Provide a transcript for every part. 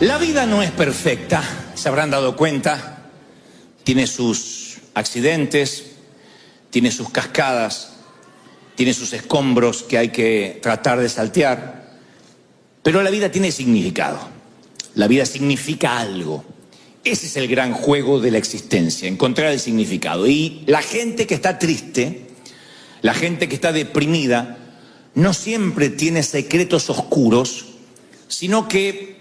La vida no es perfecta, se habrán dado cuenta. Tiene sus accidentes, tiene sus cascadas, tiene sus escombros que hay que tratar de saltear. Pero la vida tiene significado. La vida significa algo. Ese es el gran juego de la existencia, encontrar el significado. Y la gente que está triste, la gente que está deprimida, no siempre tiene secretos oscuros, sino que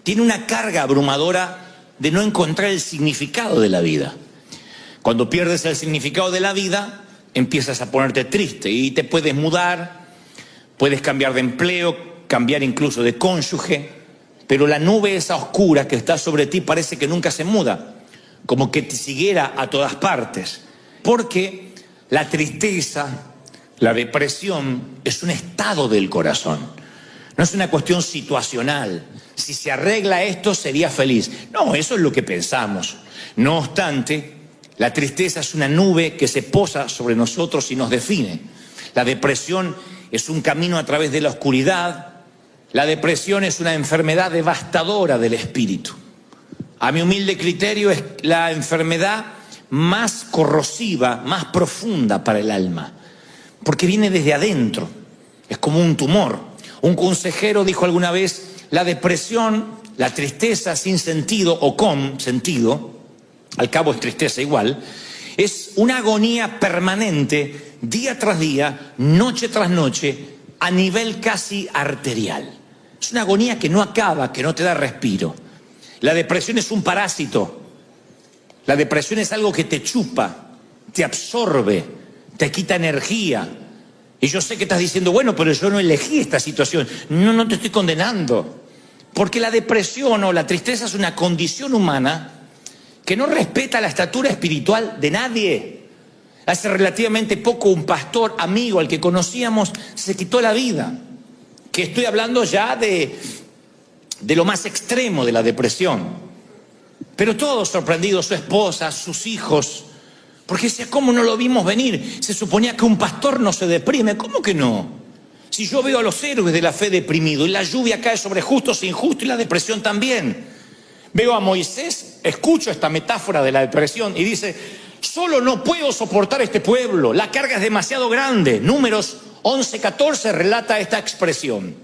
tiene una carga abrumadora de no encontrar el significado de la vida. Cuando pierdes el significado de la vida, empiezas a ponerte triste y te puedes mudar, puedes cambiar de empleo, cambiar incluso de cónyuge, pero la nube esa oscura que está sobre ti parece que nunca se muda, como que te siguiera a todas partes, porque la tristeza, la depresión es un estado del corazón, no es una cuestión situacional. Si se arregla esto, sería feliz. No, eso es lo que pensamos. No obstante, la tristeza es una nube que se posa sobre nosotros y nos define. La depresión es un camino a través de la oscuridad. La depresión es una enfermedad devastadora del espíritu. A mi humilde criterio, es la enfermedad más corrosiva, más profunda para el alma, porque viene desde adentro, es como un tumor. Un consejero dijo alguna vez: la depresión, la tristeza sin sentido o con sentido, al cabo es tristeza igual, es una agonía permanente, día tras día, noche tras noche, a nivel casi arterial. Es una agonía que no acaba, que no te da respiro. La depresión es un parásito. La depresión es algo que te chupa, te absorbe, te quita energía. Y yo sé que estás diciendo: bueno, pero yo no elegí esta situación. No te estoy condenando. Porque la depresión o la tristeza es una condición humana que no respeta la estatura espiritual de nadie. Hace relativamente poco un pastor amigo al que conocíamos se quitó la vida. Que estoy hablando ya de lo más extremo de la depresión. Pero todos sorprendidos, su esposa, sus hijos, porque decía: ¿cómo no lo vimos venir? Se suponía que un pastor no se deprime. ¿Cómo que no? Si yo veo a los héroes de la fe deprimidos, y la lluvia cae sobre justos e injustos, y la depresión también. Veo a Moisés, escucho esta metáfora de la depresión y dice: solo no puedo soportar este pueblo, la carga es demasiado grande. Números 11:14 relata esta expresión: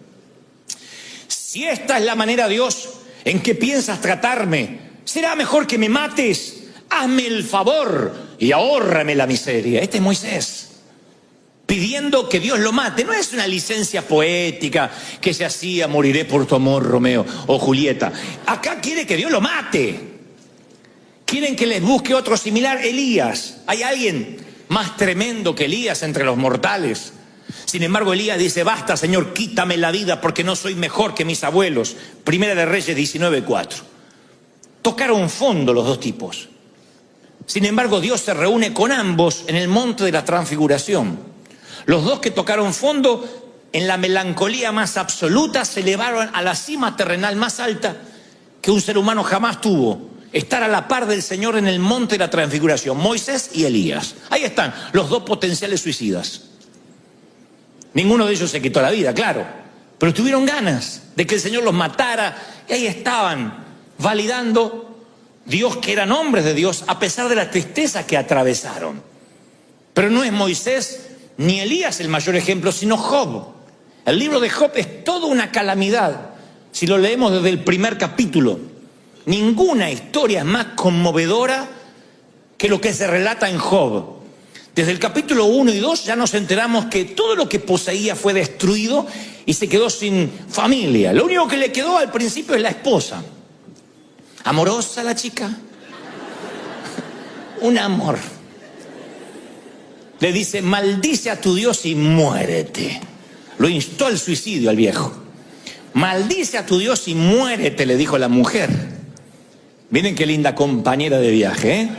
si esta es la manera, Dios, en que piensas tratarme, será mejor que me mates. Hazme el favor y ahórrame la miseria. Este es Moisés pidiendo que Dios lo mate. No es una licencia poética que se hacía: moriré por tu amor, Romeo o Julieta. Acá quiere que Dios lo mate. Quieren que les busque otro similar. Elías. ¿Hay alguien más tremendo que Elías entre los mortales? Sin embargo, Elías dice: basta, Señor, quítame la vida porque no soy mejor que mis abuelos. Primera de Reyes 19:4. Tocaron fondo los dos tipos. Sin embargo, Dios se reúne con ambos en el monte de la transfiguración. Los dos que tocaron fondo, en la melancolía más absoluta, se elevaron a la cima terrenal más alta que un ser humano jamás tuvo: estar a la par del Señor en el monte de la transfiguración. Moisés y Elías. Ahí están los dos potenciales suicidas. Ninguno de ellos se quitó la vida, claro, pero tuvieron ganas de que el Señor los matara, y ahí estaban validando Dios, que eran hombres de Dios, a pesar de la tristeza que atravesaron. Pero no es Moisés ni Elías el mayor ejemplo, sino Job. El libro de Job es toda una calamidad. Si lo leemos desde el primer capítulo, ninguna historia es más conmovedora que lo que se relata en Job. Desde el capítulo 1 y 2 ya nos enteramos que todo lo que poseía fue destruido y se quedó sin familia. Lo único que le quedó al principio es la esposa. Amorosa la chica. Un amor. Le dice: maldice a tu Dios y muérete. Lo instó al suicidio al viejo. Maldice a tu Dios y muérete, le dijo la mujer. Miren qué linda compañera de viaje, ¿eh?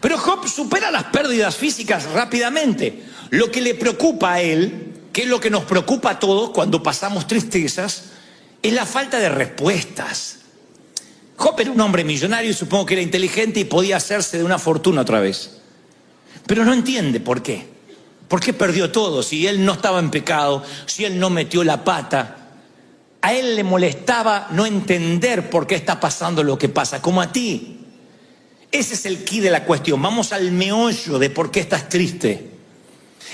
Pero Job supera las pérdidas físicas rápidamente. Lo que le preocupa a él, que es lo que nos preocupa a todos cuando pasamos tristezas, es la falta de respuestas. Job era un hombre millonario y supongo que era inteligente y podía hacerse de una fortuna otra vez. Pero no entiende por qué. ¿Por qué perdió todo? Si él no estaba en pecado, si él no metió la pata. A él le molestaba no entender por qué está pasando lo que pasa, como a ti. Ese es el quid de la cuestión. Vamos al meollo de por qué estás triste.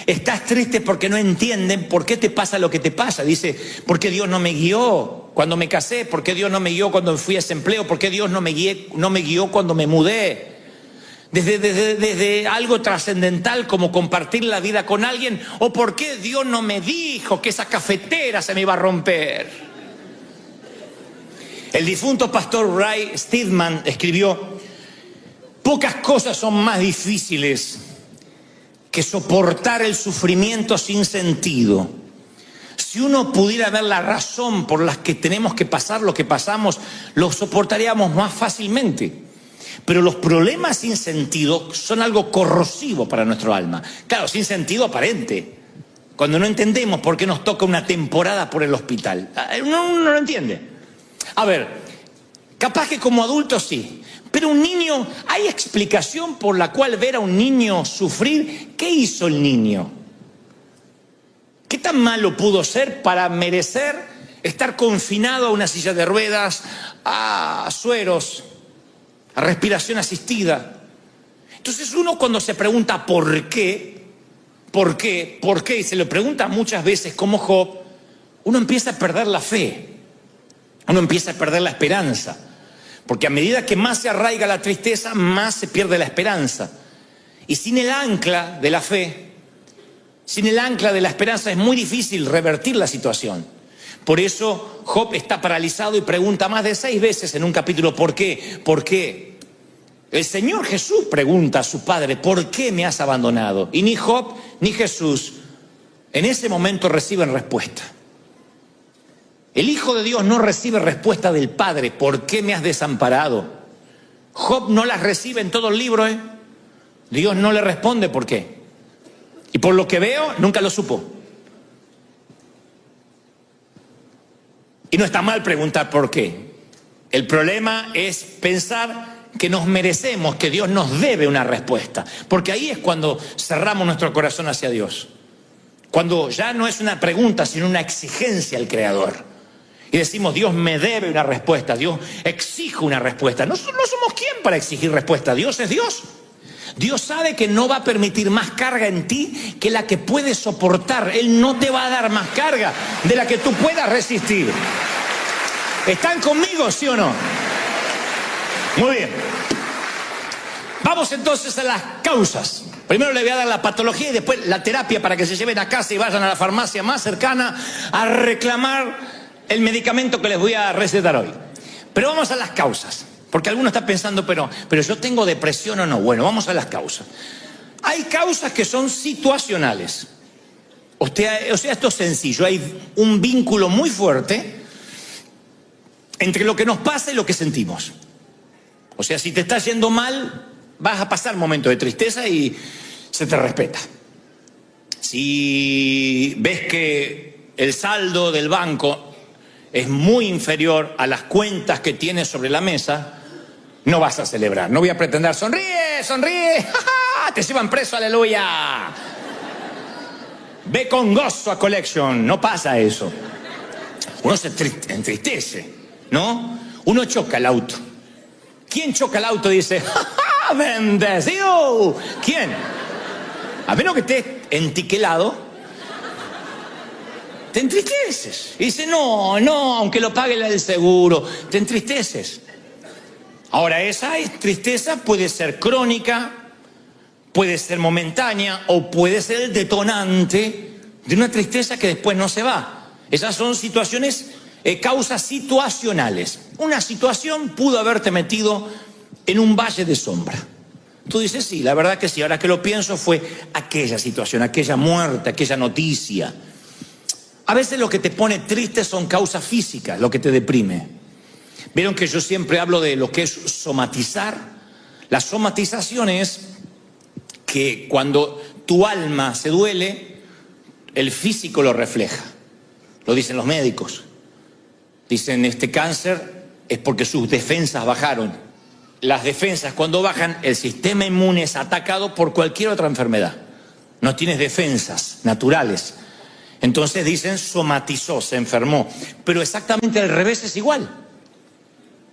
Estás triste porque no entienden por qué te pasa lo que te pasa. Dice, ¿por qué Dios no me guió cuando me casé? ¿Por qué Dios no me guió cuando fui a ese empleo? ¿Por qué Dios no me guió cuando me mudé? Desde algo trascendental como compartir la vida con alguien. ¿O por qué Dios no me dijo que esa cafetera se me iba a romper? El difunto pastor Ray Steadman escribió: pocas cosas son más difíciles que soportar el sufrimiento sin sentido. Si uno pudiera ver la razón por la que tenemos que pasar lo que pasamos, lo soportaríamos más fácilmente. Pero los problemas sin sentido son algo corrosivo para nuestro alma. Claro, sin sentido aparente. Cuando no entendemos por qué nos toca una temporada por el hospital. Uno no lo entiende. A ver, capaz que como adulto sí. Pero un niño, ¿hay explicación por la cual ver a un niño sufrir? ¿Qué hizo el niño? ¿Qué tan malo pudo ser para merecer estar confinado a una silla de ruedas, a sueros, a respiración asistida? Entonces uno cuando se pregunta ¿por qué? Y se lo pregunta muchas veces como Job, uno empieza a perder la fe. Uno empieza a perder la esperanza. Porque a medida que más se arraiga la tristeza, más se pierde la esperanza. Y sin el ancla de la fe, sin el ancla de la esperanza, es muy difícil revertir la situación. Por eso Job está paralizado y pregunta más de 6 veces en un capítulo, ¿por qué? ¿Por qué? El Señor Jesús pregunta a su Padre, ¿por qué me has abandonado? Y ni Job ni Jesús en ese momento reciben respuesta. El Hijo de Dios no recibe respuesta del Padre, ¿por qué me has desamparado? Job no las recibe en todo el libro, ¿eh? Dios no le responde por qué. Y por lo que veo, nunca lo supo. Y no está mal preguntar por qué. El problema es pensar que nos merecemos, que Dios nos debe una respuesta. Porque ahí es cuando cerramos nuestro corazón hacia Dios. Cuando ya no es una pregunta, sino una exigencia al Creador. Y decimos, Dios me debe una respuesta, Dios exige una respuesta. No somos quién para exigir respuesta, Dios es Dios. Dios sabe que no va a permitir más carga en ti que la que puedes soportar. Él no te va a dar más carga de la que tú puedas resistir. ¿Están conmigo, sí o no? Muy bien. Vamos entonces a las causas. Primero le voy a dar la patología y después la terapia para que se lleven a casa y vayan a la farmacia más cercana a reclamar el medicamento que les voy a recetar hoy. Pero vamos a las causas, porque alguno está pensando, pero yo tengo depresión o no. Bueno, vamos a las causas. Hay causas que son situacionales. O sea, esto es sencillo. Hay un vínculo muy fuerte entre lo que nos pasa y lo que sentimos. O sea, si te está yendo mal, vas a pasar momentos de tristeza y se te respeta. Si ves que el saldo del banco es muy inferior a las cuentas que tienes sobre la mesa, no vas a celebrar. No voy a pretender, sonríe, ¡ja, ja! Te llevan preso, aleluya. Ve con gozo a Collection, no pasa eso. Uno se entristece, ¿no? Uno choca el auto. ¿Quién choca el auto y dice, ¡ja, ja! ¡Bendecido! ¿Quién? A menos que estés entiquelado, te entristeces. Y dice, no, aunque lo pague el seguro, te entristeces. Ahora, esa tristeza puede ser crónica, puede ser momentánea o puede ser el detonante de una tristeza que después no se va. Esas son situaciones, causas situacionales. Una situación pudo haberte metido en un valle de sombra. Tú dices, sí, la verdad que sí, ahora que lo pienso fue aquella situación, aquella muerte, aquella noticia. A veces lo que te pone triste son causas físicas, lo que te deprime. Vieron que yo siempre hablo de lo que es somatizar. La somatización es que cuando tu alma se duele, el físico lo refleja. Lo dicen los médicos. Dicen, este cáncer es porque sus defensas bajaron. Las defensas cuando bajan, el sistema inmune es atacado por cualquier otra enfermedad. No tienes defensas naturales. Entonces dicen somatizó, se enfermó. Pero exactamente al revés es igual.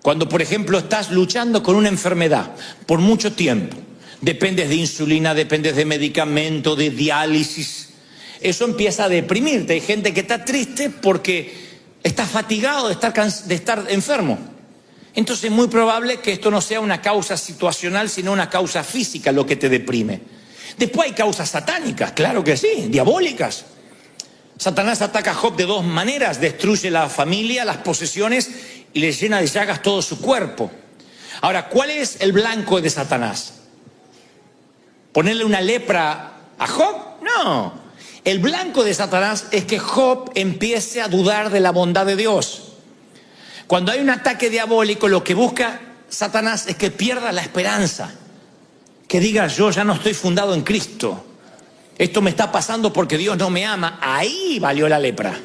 Cuando, por ejemplo, estás luchando con una enfermedad por mucho tiempo, dependes de insulina, dependes de medicamento, de diálisis, eso empieza a deprimirte. Hay gente que está triste porque está fatigado de estar enfermo. Entonces es muy probable que esto no sea una causa situacional, sino una causa física lo que te deprime. Después hay causas satánicas, claro que sí, diabólicas. Satanás ataca a Job de dos maneras: destruye la familia, las posesiones, y le llena de llagas todo su cuerpo. Ahora, ¿cuál es el blanco de Satanás? ¿Ponerle una lepra a Job? No. El blanco de Satanás es que Job empiece a dudar de la bondad de Dios. Cuando hay un ataque diabólico, lo que busca Satanás es que pierda la esperanza. Que diga, yo ya no estoy fundado en Cristo. Esto me está pasando porque Dios no me ama. Ahí valió la lepra.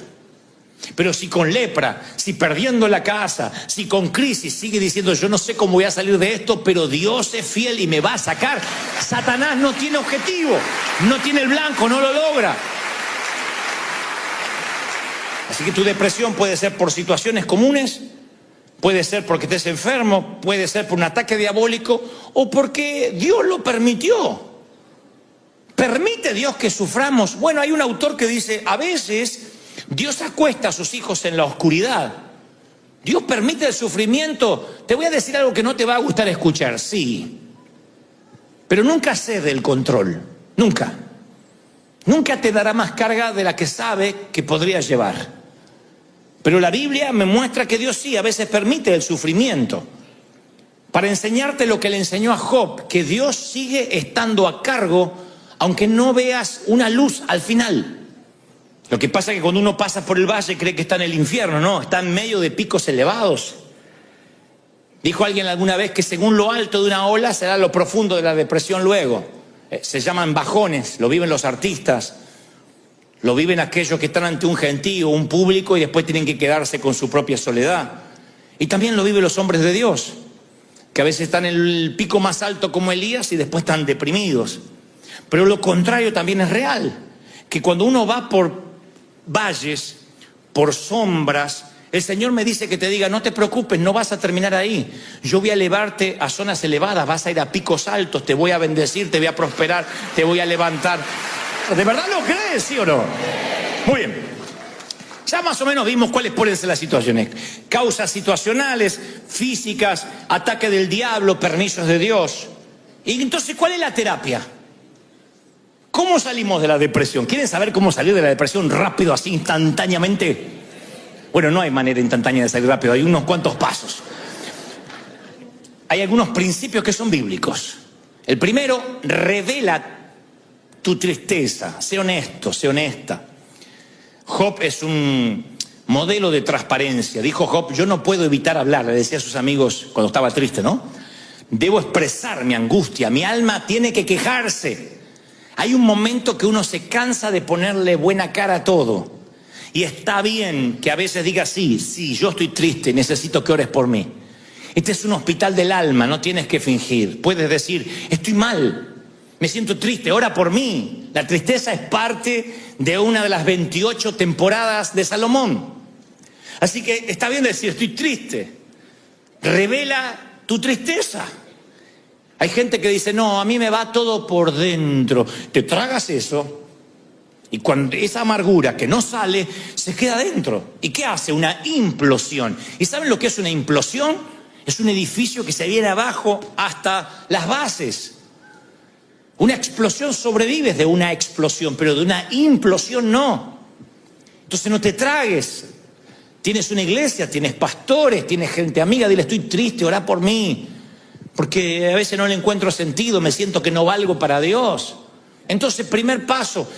Pero si con lepra, si perdiendo la casa, si con crisis sigue diciendo, yo no sé cómo voy a salir de esto, pero Dios es fiel y me va a sacar, Satanás no tiene objetivo, no tiene el blanco, no lo logra. Así que tu depresión puede ser por situaciones comunes, puede ser porque estés enfermo, puede ser por un ataque diabólico o porque Dios lo permitió. ¿Permite Dios que suframos? Bueno, hay un autor que dice, a veces Dios acuesta a sus hijos en la oscuridad. Dios permite el sufrimiento. Te voy a decir algo que no te va a gustar escuchar, sí. Pero nunca cede el control, nunca. Nunca te dará más carga de la que sabe que podrías llevar. Pero la Biblia me muestra que Dios sí, a veces permite el sufrimiento. Para enseñarte lo que le enseñó a Job, que Dios sigue estando a cargo, aunque no veas una luz al final. Lo que pasa es que cuando uno pasa por el valle cree que está en el infierno, no, está en medio de picos elevados. Dijo alguien alguna vez que según lo alto de una ola será lo profundo de la depresión luego. Se llaman bajones, lo viven los artistas, lo viven aquellos que están ante un gentío, un público, y después tienen que quedarse con su propia soledad. Y también lo viven los hombres de Dios, que a veces están en el pico más alto como Elías y después están deprimidos. Pero lo contrario también es real, que cuando uno va por valles, por sombras, el Señor me dice que te diga, no te preocupes, no vas a terminar ahí. Yo voy a elevarte a zonas elevadas, vas a ir a picos altos, te voy a bendecir, te voy a prosperar, te voy a levantar. ¿De verdad lo crees, sí o no? Muy bien. Ya más o menos vimos cuáles pueden ser las situaciones. Causas situacionales, físicas, ataque del diablo, permisos de Dios. Y entonces, ¿cuál es la terapia? ¿Cómo salimos de la depresión? ¿Quieren saber cómo salir de la depresión rápido, así, instantáneamente? Bueno, no hay manera instantánea de salir rápido, hay unos cuantos pasos. Hay algunos principios que son bíblicos. El primero, revela tu tristeza, sé honesto, sé honesta. Job es un modelo de transparencia. Dijo Job, yo no puedo evitar hablar, le decía a sus amigos cuando estaba triste, ¿no? Debo expresar mi angustia, mi alma tiene que quejarse. Hay un momento que uno se cansa de ponerle buena cara a todo. Y está bien que a veces digas, sí, yo estoy triste, necesito que ores por mí. Este es un hospital del alma, no tienes que fingir. Puedes decir, estoy mal, me siento triste, ora por mí. La tristeza es parte de una de las 28 temporadas de Salomón. Así que está bien decir, estoy triste. Revela tu tristeza. Hay gente que dice, no, a mí me va todo por dentro. Te tragas eso y cuando esa amargura que no sale, se queda dentro. ¿Y qué hace? Una implosión. ¿Y saben lo que es una implosión? Es un edificio que se viene abajo hasta las bases. Una explosión sobrevives de una explosión, pero de una implosión no. Entonces no te tragues. Tienes una iglesia, tienes pastores, tienes gente amiga, dile, estoy triste, orá por mí. Porque a veces no le encuentro sentido, me siento que no valgo para Dios. Entonces, primer paso,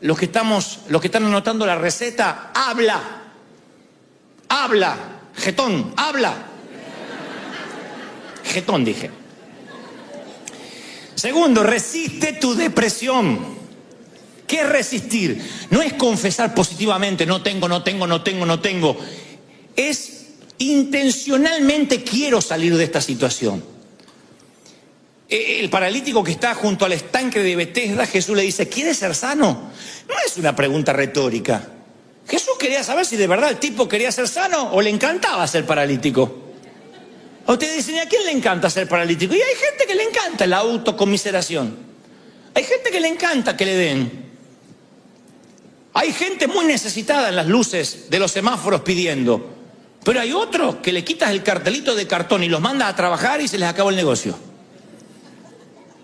los que están anotando la receta, habla, jetón, habla. Jetón dije. Segundo, resiste tu depresión. ¿Qué es resistir? No es confesar positivamente, no tengo. Es, intencionalmente quiero salir de esta situación. El paralítico que está junto al estanque de Betesda, Jesús le dice, ¿quieres ser sano? No es una pregunta retórica. Jesús quería saber si de verdad el tipo quería ser sano o le encantaba ser paralítico. O ustedes dicen, ¿y a quién le encanta ser paralítico? Y hay gente que le encanta la autocomiseración. Hay gente que le encanta que le den. Hay gente muy necesitada en las luces de los semáforos pidiendo. Pero hay otros que le quitas el cartelito de cartón y los mandas a trabajar y se les acabó el negocio.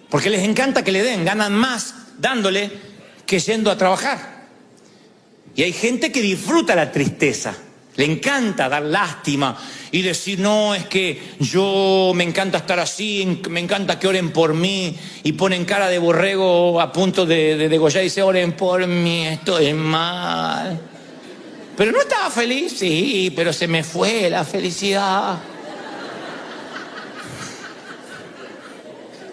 Porque les encanta que le den, ganan más dándole que yendo a trabajar. Y hay gente que disfruta la tristeza, le encanta dar lástima y decir, no, es que yo me encanta estar así, me encanta que oren por mí, y ponen cara de borrego a punto de degollar y dice, oren por mí, estoy mal. Pero no estaba feliz, sí, pero se me fue la felicidad.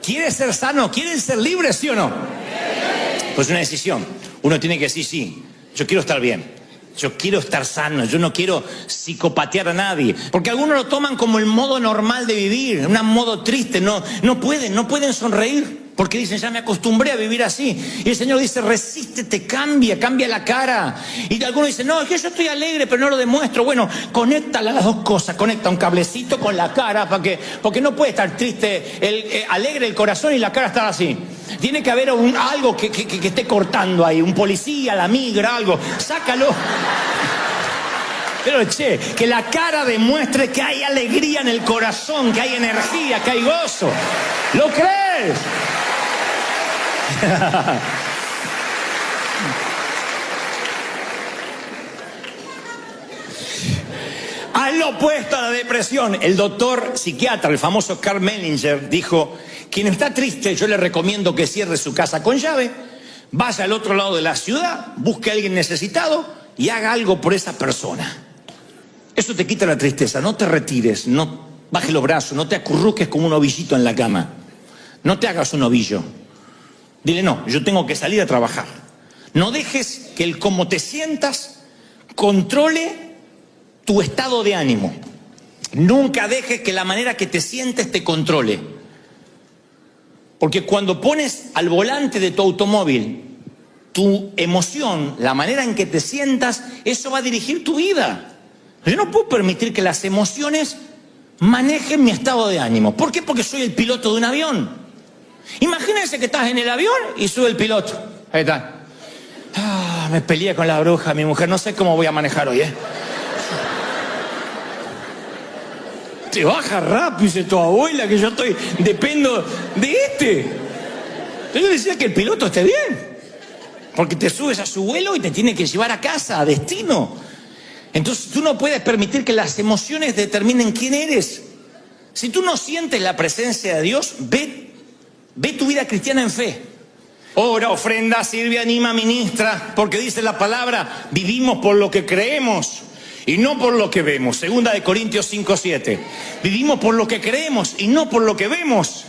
¿Quieres ser sano? ¿Quieren ser libres, sí o no? Pues una decisión. Uno tiene que decir, sí, yo quiero estar bien. Yo quiero estar sano, yo no quiero psicopatear a nadie. Porque algunos lo toman como el modo normal de vivir, un modo triste. No pueden sonreír. Porque dicen, ya me acostumbré a vivir así. Y el Señor dice, resístete, cambia la cara. Y algunos dicen, no, es que yo estoy alegre, pero no lo demuestro. Bueno, conecta las dos cosas, conecta un cablecito con la cara, porque no puede estar triste, alegre el corazón y la cara estar así. Tiene que haber algo que esté cortando ahí, un policía, la migra, algo. Sácalo. Pero que la cara demuestre que hay alegría en el corazón, que hay energía, que hay gozo. ¿Lo crees? Al opuesto a la depresión, el doctor psiquiatra, el famoso Karl Menninger, dijo, quien está triste, yo le recomiendo que cierre su casa con llave, vaya al otro lado de la ciudad, busque a alguien necesitado y haga algo por esa persona. Eso te quita la tristeza. No te retires, no bajes los brazos, no te acurruques como un ovillito en la cama. No te hagas un ovillo. Dile, no, yo tengo que salir a trabajar. No dejes que el cómo te sientas controle tu estado de ánimo. Nunca dejes que la manera que te sientes te controle. Porque cuando pones al volante de tu automóvil tu emoción, la manera en que te sientas, eso va a dirigir tu vida. Yo no puedo permitir que las emociones manejen mi estado de ánimo. ¿Por qué? Porque soy el piloto de un avión. Imagínense que estás en el avión y sube el piloto. Ahí está. Me peleé con la bruja, mi mujer. No sé cómo voy a manejar hoy, Te baja rápido, dice tu abuela, que yo dependo de este. Yo decía que el piloto esté bien. Porque te subes a su vuelo y te tiene que llevar a casa, a destino. Entonces tú no puedes permitir que las emociones determinen quién eres. Si tú no sientes la presencia de Dios, ve tu vida cristiana en fe. Ora, ofrenda, sirve, anima, ministra, porque dice la palabra, vivimos por lo que creemos y no por lo que vemos. 2 Corintios 5:7. Vivimos por lo que creemos y no por lo que vemos.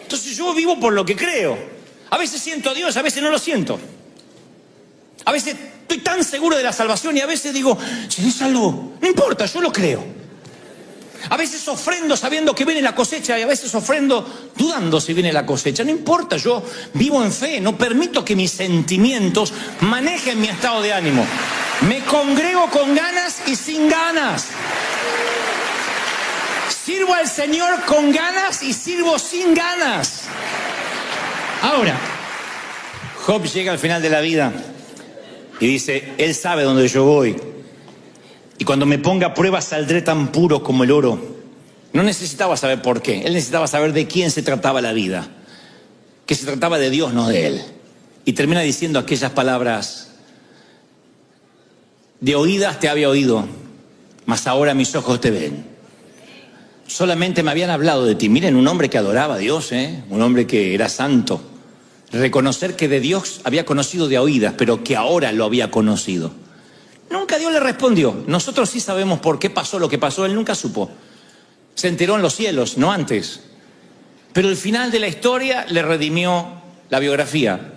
Entonces yo vivo por lo que creo. A veces siento a Dios, a veces no lo siento. A veces estoy tan seguro de la salvación y a veces digo, seré salvo. No importa, yo lo creo. A veces ofrendo sabiendo que viene la cosecha y a veces ofrendo dudando si viene la cosecha. No importa, yo vivo en fe. No permito que mis sentimientos manejen mi estado de ánimo. Me congrego con ganas y sin ganas. Sirvo al Señor con ganas y sirvo sin ganas. Ahora, Job llega al final de la vida y dice, Él sabe dónde yo voy. Y cuando me ponga a prueba saldré tan puro como el oro. No necesitaba saber por qué. Él necesitaba saber de quién se trataba la vida. Que se trataba de Dios, no de él. Y termina diciendo aquellas palabras. De oídas te había oído, mas ahora mis ojos te ven. Solamente me habían hablado de ti. Miren, un hombre que adoraba a Dios, un hombre que era santo. Reconocer que de Dios había conocido de oídas, pero que ahora lo había conocido. Nunca Dios le respondió. Nosotros sí sabemos por qué pasó lo que pasó. Él nunca supo. Se enteró en los cielos, no antes. Pero el final de la historia le redimió la biografía.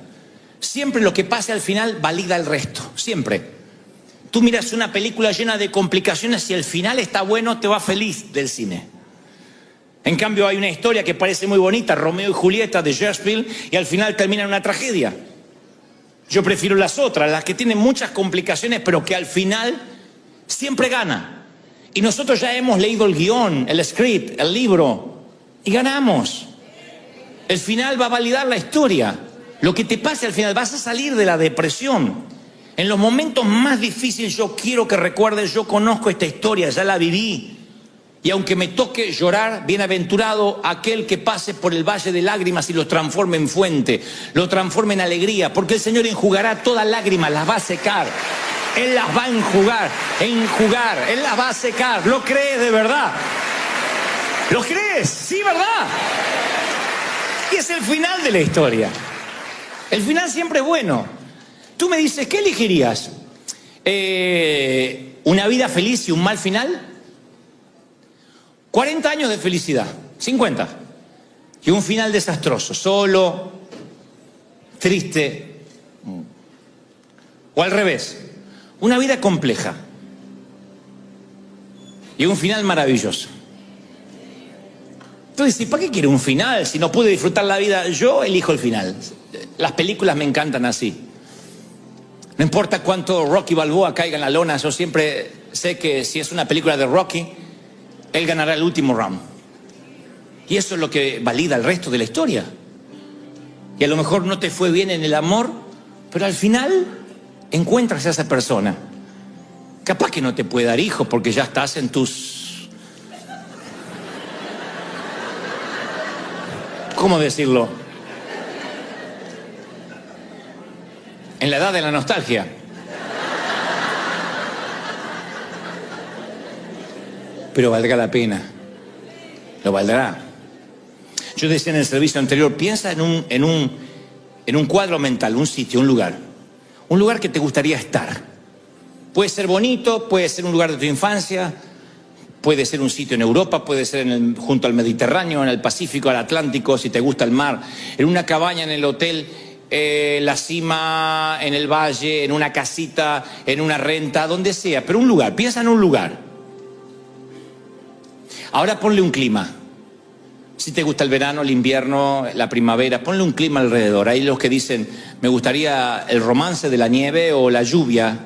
Siempre lo que pase al final valida el resto. Siempre. Tú miras una película llena de complicaciones y el final está bueno, te va feliz del cine. En cambio hay una historia que parece muy bonita, Romeo y Julieta de Shakespeare, y al final termina en una tragedia. Yo prefiero las otras, las que tienen muchas complicaciones, pero que al final siempre gana. Y nosotros ya hemos leído el guión, el script, el libro, y ganamos. El final va a validar la historia. Lo que te pase al final, vas a salir de la depresión. En los momentos más difíciles yo quiero que recuerdes, yo conozco esta historia, ya la viví. Y aunque me toque llorar, bienaventurado aquel que pase por el valle de lágrimas y lo transforme en fuente, lo transforme en alegría, porque el Señor enjugará todas lágrimas, las va a secar. Él las va a enjugar, Él las va a secar. ¿Lo crees de verdad? ¿Lo crees? Sí, ¿verdad? Y es el final de la historia. El final siempre es bueno. Tú me dices, ¿qué elegirías? ¿Una vida feliz y un mal final? 40 años de felicidad, 50. Y un final desastroso, solo, triste. O al revés, una vida compleja y un final maravilloso. Entonces, ¿para qué quiere un final si no pude disfrutar la vida? Yo elijo el final. Las películas me encantan así. No importa cuánto Rocky Balboa caiga en la lona, yo siempre sé que si es una película de Rocky, él ganará el último round. Y eso es lo que valida el resto de la historia. Y a lo mejor no te fue bien en el amor, pero al final encuentras a esa persona. Capaz que no te puede dar hijos porque ya estás en tus... ¿Cómo decirlo? En la edad de la nostalgia. Pero valdrá la pena. Lo valdrá. Yo decía en el servicio anterior, piensa en un cuadro mental, un sitio, un lugar. Un lugar que te gustaría estar. Puede ser bonito, puede ser un lugar de tu infancia, puede ser un sitio en Europa, puede ser junto al Mediterráneo, en el Pacífico, al Atlántico, si te gusta el mar, en una cabaña en el hotel, la cima, en el valle, en una casita, en una renta, donde sea, pero un lugar, piensa en un lugar. Ahora ponle un clima. Si te gusta el verano, el invierno, la primavera, ponle un clima alrededor. Hay los que dicen, me gustaría el romance de la nieve o la lluvia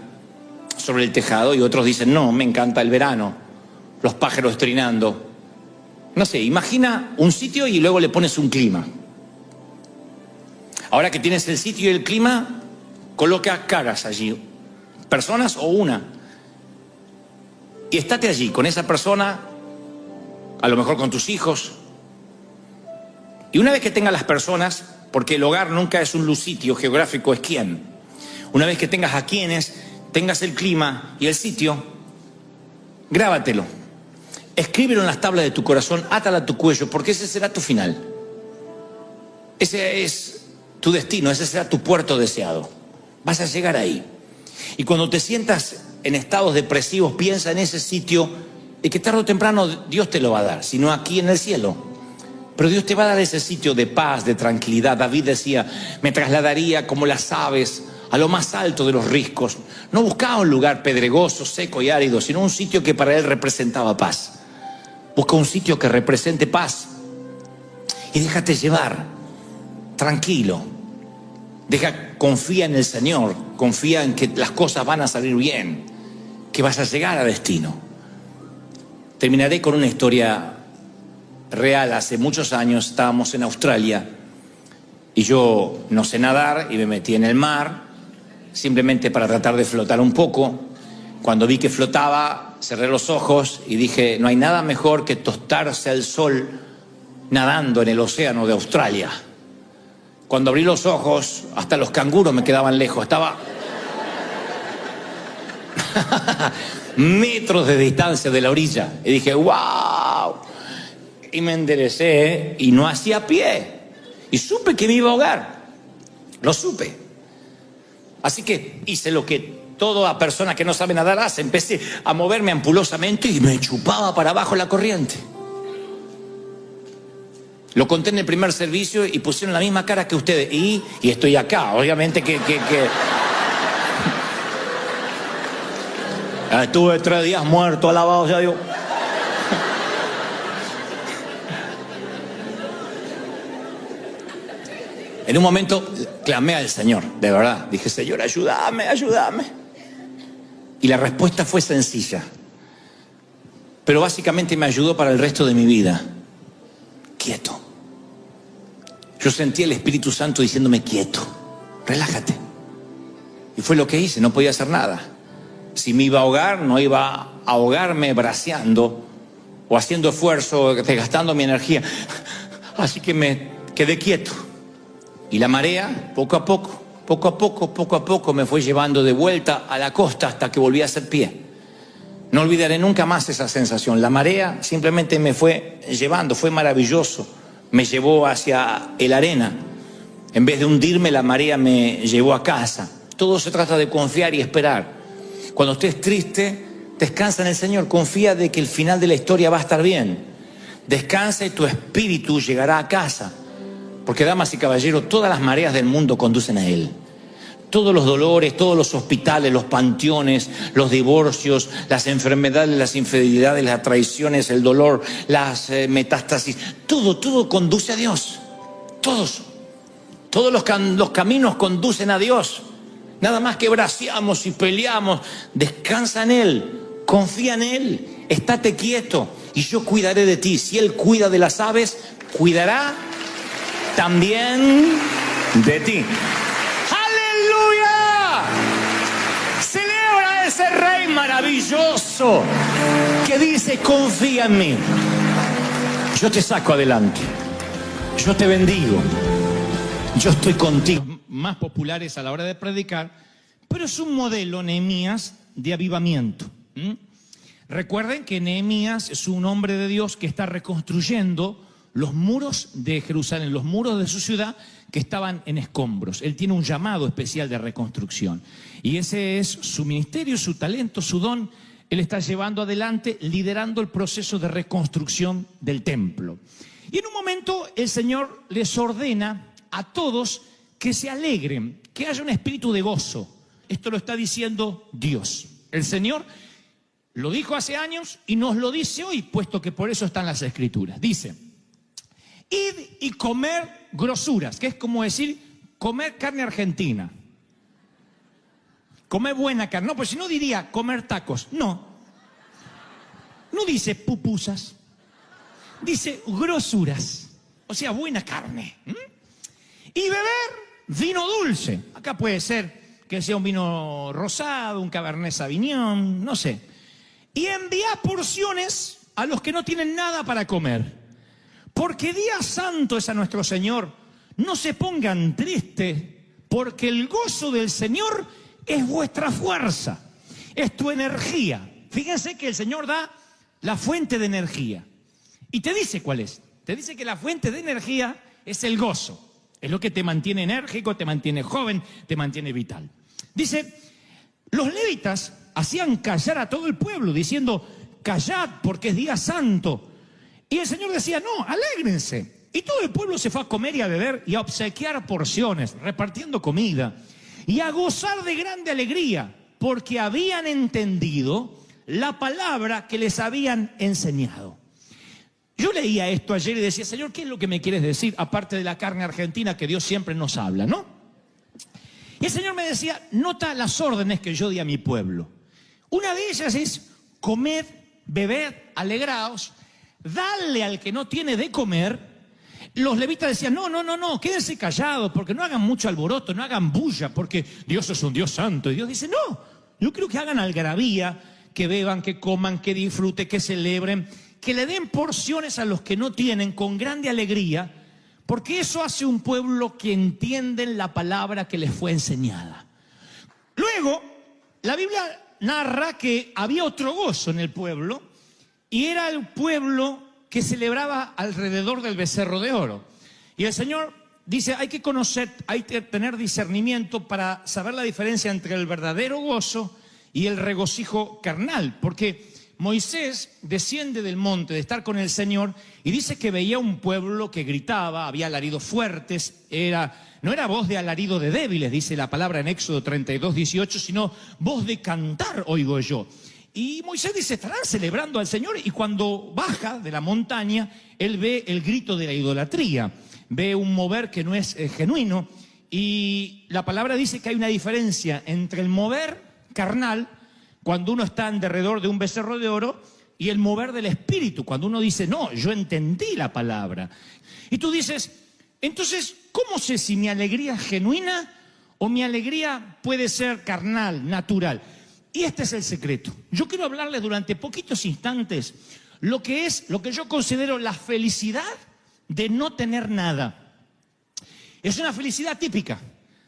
sobre el tejado, y otros dicen, no, me encanta el verano, los pájaros trinando. No sé, imagina un sitio y luego le pones un clima. Ahora que tienes el sitio y el clima, coloca caras allí, personas o una. Y estate allí con esa persona, a lo mejor con tus hijos. Y una vez que tengas las personas, porque el hogar nunca es un sitio geográfico, es quién. Una vez que tengas a quienes, tengas el clima y el sitio, grábatelo. Escríbelo en las tablas de tu corazón, átala a tu cuello, porque ese será tu final. Ese es tu destino, ese será tu puerto deseado. Vas a llegar ahí. Y cuando te sientas en estados depresivos, piensa en ese sitio y que tarde o temprano Dios te lo va a dar, si no aquí en el cielo. Pero Dios te va a dar ese sitio de paz, de tranquilidad. David decía, me trasladaría como las aves a lo más alto de los riscos. No buscaba un lugar pedregoso, seco y árido, sino un sitio que para él representaba paz. Busca un sitio que represente paz y déjate llevar, tranquilo. Confía en el Señor, confía en que las cosas van a salir bien, que vas a llegar a destino. Terminaré con una historia real. Hace muchos años estábamos en Australia y yo no sé nadar y me metí en el mar simplemente para tratar de flotar un poco. Cuando vi que flotaba, cerré los ojos y dije, no hay nada mejor que tostarse al sol nadando en el océano de Australia. Cuando abrí los ojos, hasta los canguros me quedaban lejos. Estaba metros de distancia de la orilla. Y dije, ¡wow! Y me enderecé y no hacía pie. Y supe que me iba a ahogar. Lo supe. Así que hice lo que toda persona que no sabe nadar hace. Empecé a moverme ampulosamente y me chupaba para abajo la corriente. Lo conté en el primer servicio y pusieron la misma cara que ustedes. Y estoy acá, obviamente que... Estuve 3 días muerto, alabado sea Dios. En un momento clamé al Señor, de verdad. Dije, Señor, ayúdame, ayúdame. Y la respuesta fue sencilla. Pero básicamente me ayudó para el resto de mi vida. Quieto. Yo sentí el Espíritu Santo diciéndome, quieto, relájate. Y fue lo que hice, no podía hacer nada. Si me iba a ahogar, no iba a ahogarme braceando o haciendo esfuerzo, desgastando mi energía. Así que me quedé quieto. Y la marea, poco a poco, me fue llevando de vuelta a la costa hasta que volví a hacer pie. No olvidaré nunca más esa sensación. La marea simplemente me fue llevando, fue maravilloso. Me llevó hacia la arena. En vez de hundirme, la marea me llevó a casa. Todo se trata de confiar y esperar. Cuando estés triste, descansa en el Señor. Confía de que el final de la historia va a estar bien. Descansa y tu espíritu llegará a casa. Porque, damas y caballeros, todas las mareas del mundo conducen a Él. Todos los dolores, todos los hospitales, los panteones, los divorcios, las enfermedades, las infidelidades, las traiciones, el dolor, las metástasis, todo conduce a Dios. Todos los caminos conducen a Dios. Nada más que braceamos y peleamos. Descansa en Él, confía en Él, estate quieto y yo cuidaré de ti. Si Él cuida de las aves, cuidará también de ti. Celebra a ese Rey maravilloso que dice, confía en mí. Yo te saco adelante. Yo te bendigo. Yo estoy contigo. Más populares a la hora de predicar, pero es un modelo, Nehemías, de avivamiento. Recuerden que Nehemías es un hombre de Dios que está reconstruyendo los muros de Jerusalén, los muros de su ciudad que estaban en escombros. Él tiene un llamado especial de reconstrucción. Y ese es su ministerio, su talento, su don. Él está llevando adelante, liderando el proceso de reconstrucción del templo. Y en un momento el Señor les ordena a todos que se alegren, que haya un espíritu de gozo. Esto lo está diciendo Dios. El Señor lo dijo hace años y nos lo dice hoy, puesto que por eso están las Escrituras. Dice, id y comer grosuras, que es como decir, comer carne argentina. Comer buena carne. No, pues si no diría comer tacos. No. No dice pupusas. Dice grosuras. O sea, buena carne. Y beber vino dulce. Acá puede ser que sea un vino rosado, un Cabernet Sauvignon, no sé. Y enviad porciones a los que no tienen nada para comer. Porque día santo es a nuestro Señor. No se pongan tristes, porque el gozo del Señor es vuestra fuerza, es tu energía. Fíjense que el Señor da la fuente de energía. Y te dice cuál es. Te dice que la fuente de energía es el gozo. Es lo que te mantiene enérgico, te mantiene joven, te mantiene vital. Dice, los levitas hacían callar a todo el pueblo, diciendo, callad porque es día santo. Y el Señor decía, no, alégrense. Y todo el pueblo se fue a comer y a beber y a obsequiar porciones, repartiendo comida. Y a gozar de grande alegría, porque habían entendido la palabra que les habían enseñado. Yo leía esto ayer y decía, Señor, ¿qué es lo que me quieres decir? Aparte de la carne argentina que Dios siempre nos habla, ¿no? Y el Señor me decía, nota las órdenes que yo di a mi pueblo. Una de ellas es, comed, bebed, alegraos, dale al que no tiene de comer. Los levitas decían, no, quédense callados, porque no hagan mucho alboroto, no hagan bulla, porque Dios es un Dios santo. Y Dios dice, no, yo creo que hagan algarabía, que beban, que coman, que disfruten, que celebren, que le den porciones a los que no tienen con grande alegría, porque eso hace un pueblo que entienden la palabra que les fue enseñada. Luego, la Biblia narra que había otro gozo en el pueblo, y era el pueblo que celebraba alrededor del becerro de oro. Y el Señor dice, hay que conocer, hay que tener discernimiento para saber la diferencia entre el verdadero gozo y el regocijo carnal, porque Moisés desciende del monte de estar con el Señor y dice que veía un pueblo que gritaba, había alaridos fuertes, no era voz de alarido de débiles, dice la palabra en Éxodo 32:18, sino voz de cantar oigo yo. Y Moisés dice, estarán celebrando al Señor, y cuando baja de la montaña, él ve el grito de la idolatría, ve un mover que no es genuino. Y la palabra dice que hay una diferencia entre el mover carnal, cuando uno está en derredor de un becerro de oro, y el mover del espíritu, cuando uno dice, no, yo entendí la palabra. Y tú dices, entonces, ¿cómo sé si mi alegría es genuina o mi alegría puede ser carnal, natural? Y este es el secreto. Yo quiero hablarles durante poquitos instantes lo que yo considero la felicidad de no tener nada. Es una felicidad típica,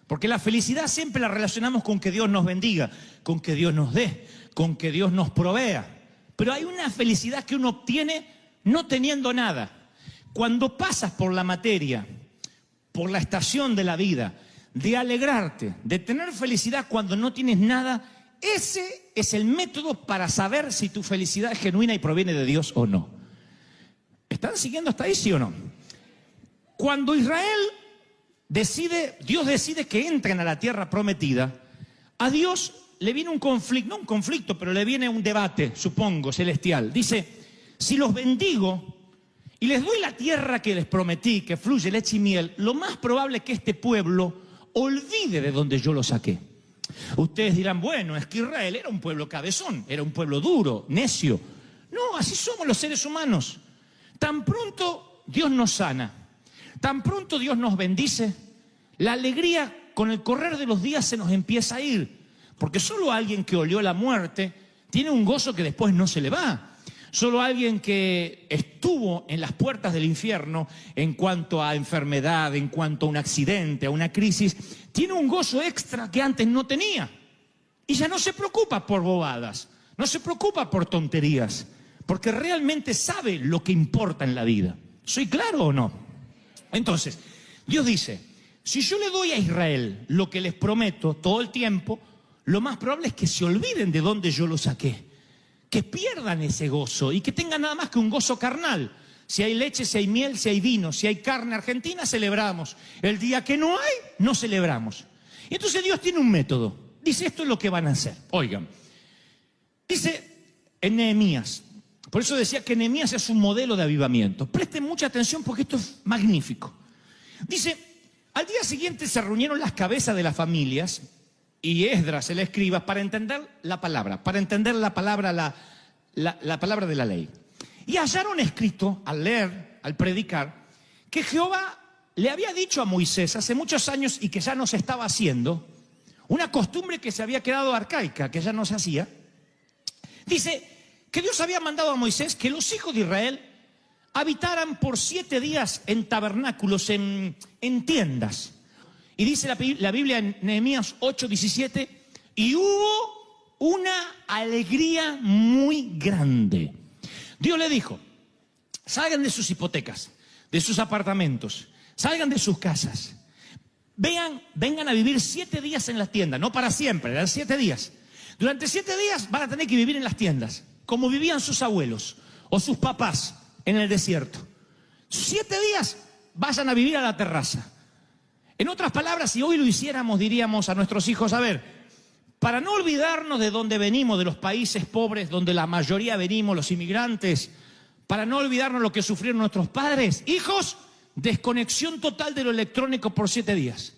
porque la felicidad siempre la relacionamos con que Dios nos bendiga, con que Dios nos dé, con que Dios nos provea. Pero hay una felicidad que uno obtiene no teniendo nada. Cuando pasas por la materia, por la estación de la vida, de alegrarte, de tener felicidad cuando no tienes nada, ese es el método para saber si tu felicidad es genuina y proviene de Dios o no. ¿Están siguiendo hasta ahí, sí o no? Cuando Dios decide que entren a la tierra prometida, a Dios le viene un conflicto, no un conflicto, pero le viene un debate, supongo, celestial. Dice, si los bendigo y les doy la tierra que les prometí, que fluye leche y miel, lo más probable es que este pueblo olvide de donde yo lo saqué. Ustedes dirán, bueno, es que Israel era un pueblo cabezón, era un pueblo duro, necio. No, así somos los seres humanos. Tan pronto Dios nos sana, tan pronto Dios nos bendice, la alegría con el correr de los días se nos empieza a ir. Porque solo alguien que olió la muerte tiene un gozo que después no se le va. Solo alguien que estuvo en las puertas del infierno en cuanto a enfermedad, en cuanto a un accidente, a una crisis, tiene un gozo extra que antes no tenía. Y ya no se preocupa por bobadas, no se preocupa por tonterías, porque realmente sabe lo que importa en la vida. ¿Soy claro o no? Entonces, Dios dice, si yo le doy a Israel lo que les prometo todo el tiempo, lo más probable es que se olviden de dónde yo lo saqué, que pierdan ese gozo y que tengan nada más que un gozo carnal. Si hay leche, si hay miel, si hay vino, si hay carne argentina, celebramos. El día que no hay, no celebramos. Y entonces Dios tiene un método. Dice, esto es lo que van a hacer. Oigan, dice en Nehemías, por eso decía que Nehemías es un modelo de avivamiento. Presten mucha atención porque esto es magnífico. Dice, al día siguiente se reunieron las cabezas de las familias y Esdras, el escriba, para entender la palabra, la palabra de la ley. Y hallaron escrito, al leer, al predicar, que Jehová le había dicho a Moisés hace muchos años y que ya no se estaba haciendo, una costumbre que se había quedado arcaica, que ya no se hacía. Dice que Dios había mandado a Moisés que los hijos de Israel habitaran por 7 días en tabernáculos, en tiendas. Y dice la Biblia en Nehemías 8:17, y hubo una alegría muy grande. Dios le dijo, salgan de sus hipotecas, de sus apartamentos, salgan de sus casas, vengan a vivir 7 días en las tiendas, no para siempre, eran 7 días. Durante 7 días van a tener que vivir en las tiendas, como vivían sus abuelos o sus papás en el desierto. 7 días vayan a vivir a la terraza. En otras palabras, si hoy lo hiciéramos, diríamos a nuestros hijos, a ver, para no olvidarnos de dónde venimos, de los países pobres donde la mayoría venimos, los inmigrantes, para no olvidarnos lo que sufrieron nuestros padres, hijos, desconexión total de lo electrónico por 7 días.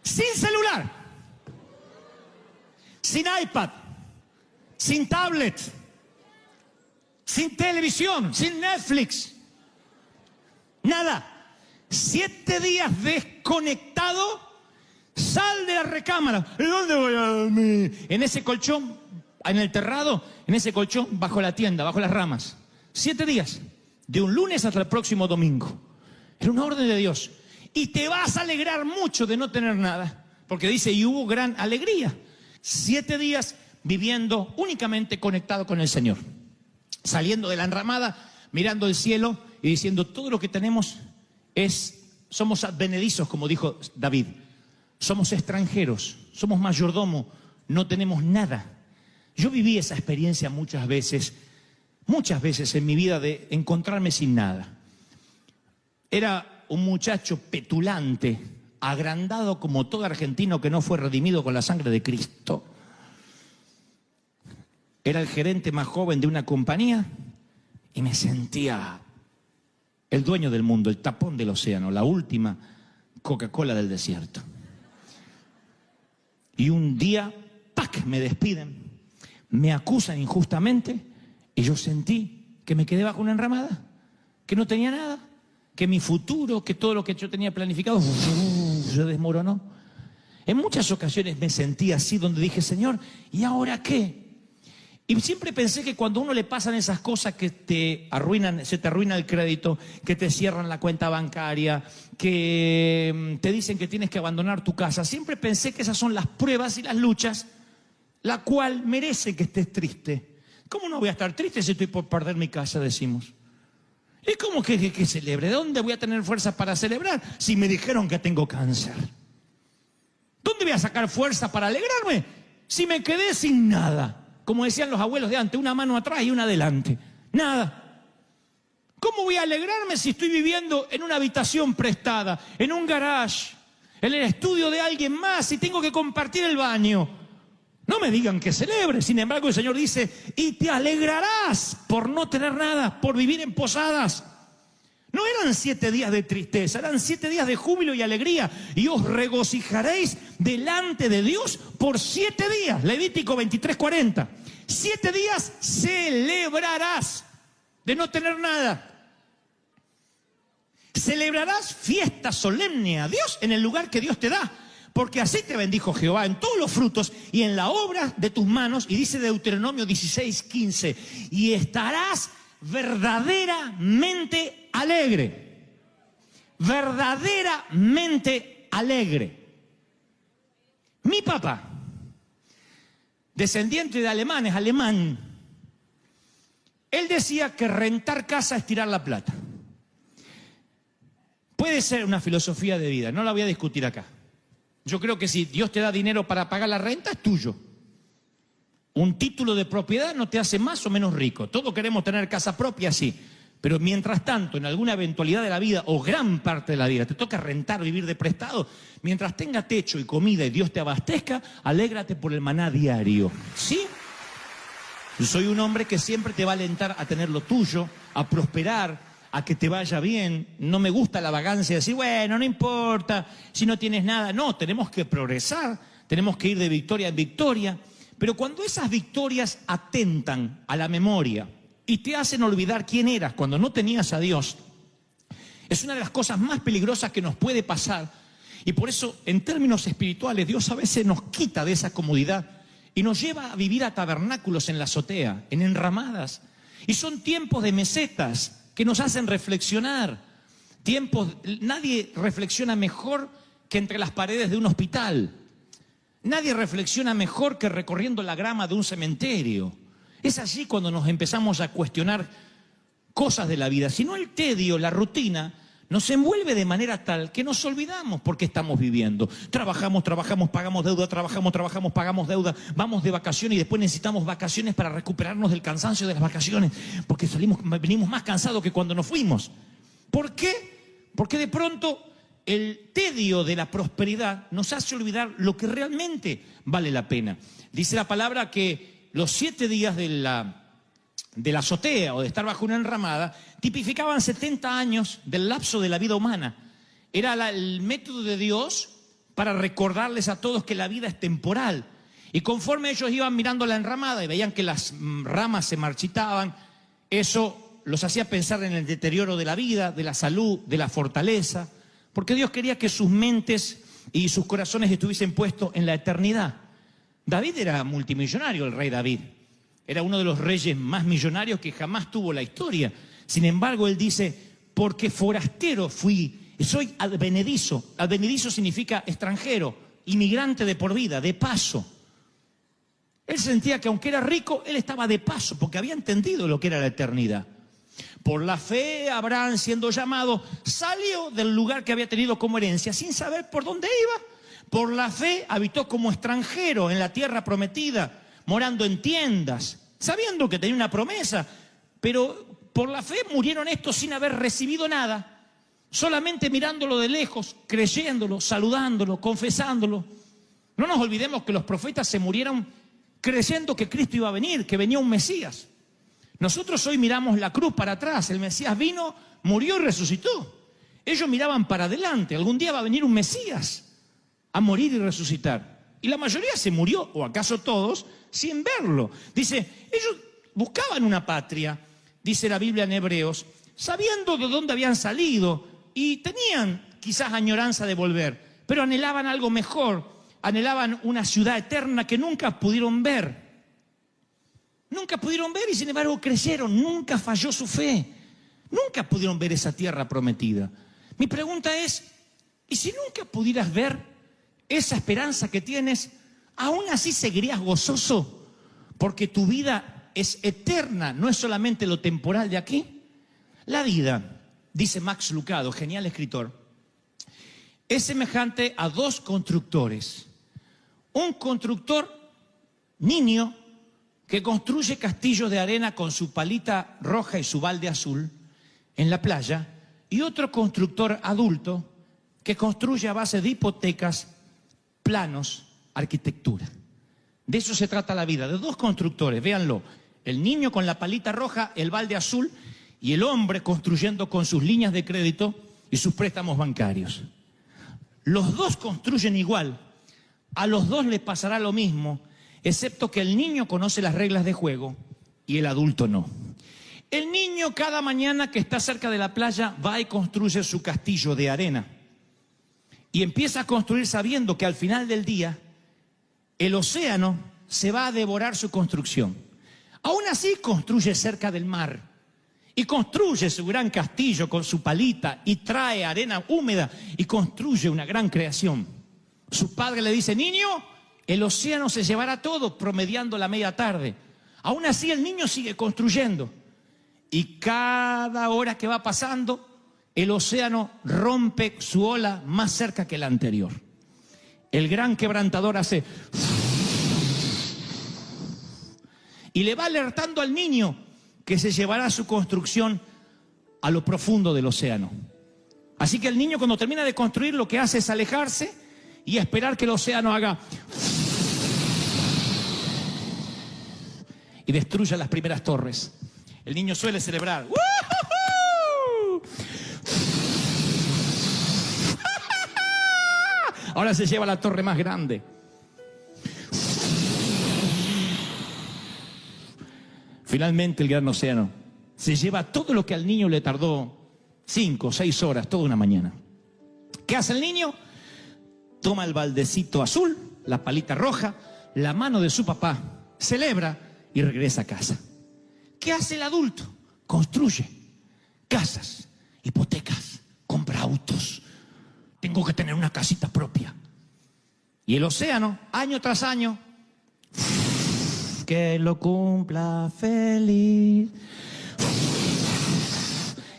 Sin celular, sin iPad, sin tablet, sin televisión, sin Netflix, nada. 7 días desconectado, sal de la recámara. ¿Y dónde voy a dormir? En ese colchón, en el terrado, en ese colchón, bajo la tienda, bajo las ramas. 7 días, de un lunes hasta el próximo domingo. Era una orden de Dios. Y te vas a alegrar mucho de no tener nada, porque dice, y hubo gran alegría. 7 días viviendo únicamente conectado con el Señor. Saliendo de la enramada, mirando el cielo y diciendo, todo lo que tenemos somos advenedizos, como dijo David. Somos extranjeros, somos mayordomo, no tenemos nada. Yo viví esa experiencia muchas veces en mi vida de encontrarme sin nada. Era un muchacho petulante, agrandado como todo argentino que no fue redimido con la sangre de Cristo. Era el gerente más joven de una compañía y me sentía el dueño del mundo, el tapón del océano, la última Coca-Cola del desierto. Y un día, ¡pac!, me despiden, me acusan injustamente y yo sentí que me quedé bajo una enramada, que no tenía nada, que mi futuro, que todo lo que yo tenía planificado se desmoronó. En muchas ocasiones me sentí así, donde dije, Señor, ¿y ahora qué? Y siempre pensé que cuando a uno le pasan esas cosas que te arruinan, se te arruina el crédito, que te cierran la cuenta bancaria, que te dicen que tienes que abandonar tu casa, siempre pensé que esas son las pruebas y las luchas, la cual merece que estés triste. ¿Cómo no voy a estar triste si estoy por perder mi casa, decimos? ¿Y cómo que celebre? ¿De dónde voy a tener fuerza para celebrar si me dijeron que tengo cáncer? ¿Dónde voy a sacar fuerza para alegrarme si me quedé sin nada? Como decían los abuelos de antes, una mano atrás y una adelante. Nada. ¿Cómo voy a alegrarme si estoy viviendo en una habitación prestada, en un garage, en el estudio de alguien más y tengo que compartir el baño? No me digan que celebre. Sin embargo, el Señor dice, y te alegrarás por no tener nada, por vivir en posadas. No eran 7 días de tristeza, eran 7 días de júbilo y alegría. Y os regocijaréis delante de Dios por 7 días. Levítico 23:40. 7 días celebrarás de no tener nada. Celebrarás fiesta solemne a Dios en el lugar que Dios te da. Porque así te bendijo Jehová en todos los frutos y en la obra de tus manos. Y dice Deuteronomio 16:15. Y estarás verdaderamente alegre. Verdaderamente alegre. Mi papá, descendiente de alemanes, alemán, él decía que rentar casa es tirar la plata. Puede ser una filosofía de vida, no la voy a discutir acá. Yo creo que si Dios te da dinero para pagar la renta, es tuyo. Un título de propiedad no te hace más o menos rico. Todos queremos tener casa propia, sí. Pero mientras tanto, en alguna eventualidad de la vida, o gran parte de la vida, te toca rentar, vivir de prestado, mientras tenga techo y comida y Dios te abastezca, alégrate por el maná diario. ¿Sí? Yo soy un hombre que siempre te va a alentar a tener lo tuyo, a prosperar, a que te vaya bien. No me gusta la vagancia de decir, bueno, no importa si no tienes nada. No, tenemos que progresar, tenemos que ir de victoria en victoria. Pero cuando esas victorias atentan a la memoria y te hacen olvidar quién eras cuando no tenías a Dios, es una de las cosas más peligrosas que nos puede pasar. Y por eso, en términos espirituales, Dios a veces nos quita de esa comodidad y nos lleva a vivir a tabernáculos en la azotea, en enramadas. Y son tiempos de mesetas que nos hacen reflexionar. Nadie reflexiona mejor que entre las paredes de un hospital. Nadie reflexiona mejor que recorriendo la grama de un cementerio. Es allí cuando nos empezamos a cuestionar cosas de la vida. Si no, el tedio, la rutina, nos envuelve de manera tal que nos olvidamos por qué estamos viviendo. Trabajamos, pagamos deuda, trabajamos, pagamos deuda, vamos de vacaciones y después necesitamos vacaciones para recuperarnos del cansancio de las vacaciones, porque venimos más cansados que cuando nos fuimos. ¿Por qué? Porque de pronto el tedio de la prosperidad nos hace olvidar lo que realmente vale la pena. Dice la palabra que los 7 días de la azotea o de estar bajo una enramada tipificaban 70 años del lapso de la vida humana. Era el método de Dios para recordarles a todos que la vida es temporal. Y conforme ellos iban mirando la enramada y veían que las ramas se marchitaban, eso los hacía pensar en el deterioro de la vida, de la salud, de la fortaleza. Porque Dios quería que sus mentes y sus corazones estuviesen puestos en la eternidad. David era multimillonario, el rey David. Era uno de los reyes más millonarios que jamás tuvo la historia. Sin embargo, él dice, porque forastero fui, soy advenedizo. Advenedizo significa extranjero, inmigrante de por vida, de paso. Él sentía que aunque era rico, él estaba de paso, porque había entendido lo que era la eternidad. Por la fe, Abraham, siendo llamado, salió del lugar que había tenido como herencia sin saber por dónde iba. Por la fe habitó como extranjero en la tierra prometida, morando en tiendas, sabiendo que tenía una promesa. Pero por la fe murieron estos sin haber recibido nada, solamente mirándolo de lejos, creyéndolo, saludándolo, confesándolo. No nos olvidemos que los profetas se murieron creyendo que Cristo iba a venir, que venía un Mesías. Nosotros hoy miramos la cruz para atrás. El Mesías vino, murió y resucitó. Ellos miraban para adelante. Algún día va a venir un Mesías a morir y resucitar. Y la mayoría se murió, o acaso todos, sin verlo. Dice, ellos buscaban una patria, dice la Biblia en Hebreos, sabiendo de dónde habían salido y tenían quizás añoranza de volver, pero anhelaban algo mejor, anhelaban una ciudad eterna que nunca pudieron ver. Nunca pudieron ver y sin embargo creyeron, nunca falló su fe, nunca pudieron ver esa tierra prometida. Mi pregunta es, ¿y si nunca pudieras ver esa esperanza que tienes, aún así seguirías gozoso? Porque tu vida es eterna, no es solamente lo temporal de aquí. La vida, dice Max Lucado, genial escritor, es semejante a dos constructores. Un constructor niño que construye castillos de arena con su palita roja y su balde azul en la playa, y otro constructor adulto que construye a base de hipotecas, planos, arquitectura. De eso se trata la vida, de dos constructores, véanlo, el niño con la palita roja, el balde azul, y el hombre construyendo con sus líneas de crédito y sus préstamos bancarios. Los dos construyen igual, a los dos les pasará lo mismo, excepto que el niño conoce las reglas de juego y el adulto no. El niño cada mañana que está cerca de la playa va y construye su castillo de arena. Y empieza a construir sabiendo que al final del día el océano se va a devorar su construcción. Aún así construye cerca del mar y construye su gran castillo con su palita y trae arena húmeda y construye una gran creación. Su padre le dice, niño, el océano se llevará todo, promediando la media tarde. Aún así el niño sigue construyendo. Y cada hora que va pasando, el océano rompe su ola más cerca que la anterior. El gran quebrantador hace... y le va alertando al niño que se llevará su construcción a lo profundo del océano. Así que el niño, cuando termina de construir, lo que hace es alejarse y esperar que el océano haga... y destruya las primeras torres. El niño suele celebrar. ¡Woo-hoo-hoo! Ahora se lleva la torre más grande. Finalmente el gran océano se lleva todo lo que al niño le tardó 5 o 6 horas, toda una mañana. ¿Qué hace el niño? Toma el baldecito azul, la palita roja, la mano de su papá, celebra y regresa a casa. ¿Qué hace el adulto? Construye casas, hipotecas, compra autos. Tengo que tener una casita propia. Y el océano, año tras año, que lo cumpla feliz.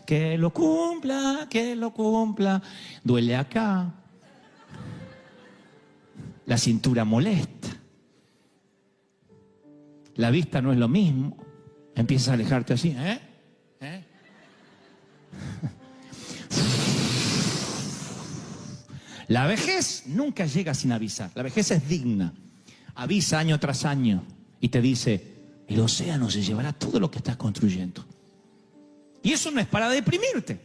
Que lo cumpla, que lo cumpla. Duele acá. La cintura molesta. La vista no es lo mismo. Empiezas a alejarte así, La vejez nunca llega sin avisar. La vejez es digna. Avisa año tras año y te dice, el océano se llevará todo lo que estás construyendo. Y eso no es para deprimirte.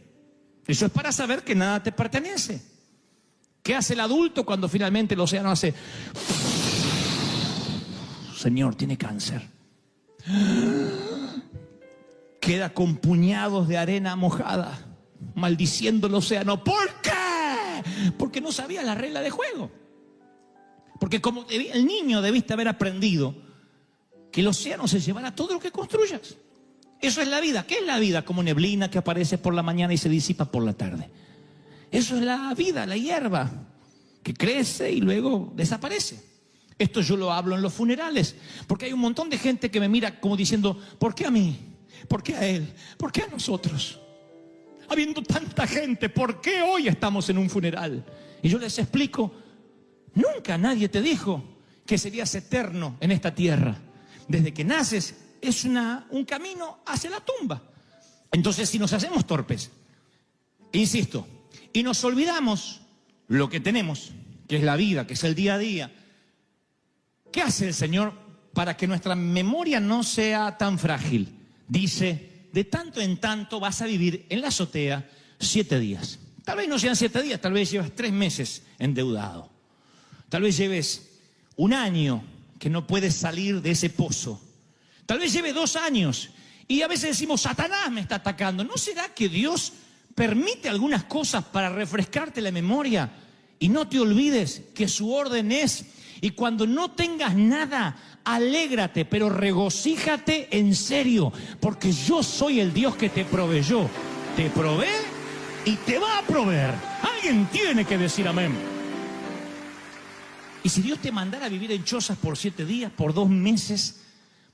Eso es para saber que nada te pertenece. ¿Qué hace el adulto cuando finalmente el océano hace... Señor, tiene cáncer? Queda con puñados de arena mojada, maldiciendo el océano. ¿Por qué? Porque no sabía la regla de juego. Porque como el niño debiste haber aprendido que el océano se llevará todo lo que construyas. Eso es la vida. ¿Qué es la vida? Como neblina que aparece por la mañana y se disipa por la tarde. Eso es la vida, la hierba, que crece y luego desaparece. Esto yo lo hablo en los funerales, porque hay un montón de gente que me mira como diciendo, ¿por qué a mí? ¿Por qué a él? ¿Por qué a nosotros? Habiendo tanta gente, ¿por qué hoy estamos en un funeral? Y yo les explico, nunca nadie te dijo que serías eterno en esta tierra. Desde que naces es un camino hacia la tumba. Entonces, si nos hacemos torpes, insisto, y nos olvidamos lo que tenemos, que es la vida, que es el día a día, ¿qué hace el Señor para que nuestra memoria no sea tan frágil? dice, de tanto en tanto vas a vivir en la azotea 7 días. Tal vez no sean 7 días, tal vez llevas 3 meses endeudado. Tal vez lleves 1 año que no puedes salir de ese pozo. Tal vez lleve 2 años y a veces decimos, Satanás me está atacando. ¿No será que Dios permite algunas cosas para refrescarte la memoria y no te olvides que su orden es, y cuando no tengas nada, alégrate, pero regocíjate en serio, porque yo soy el Dios que te proveyó, te provee y te va a proveer? Alguien tiene que decir amén. Y si Dios te mandara a vivir en chozas por 7 días, por 2 meses,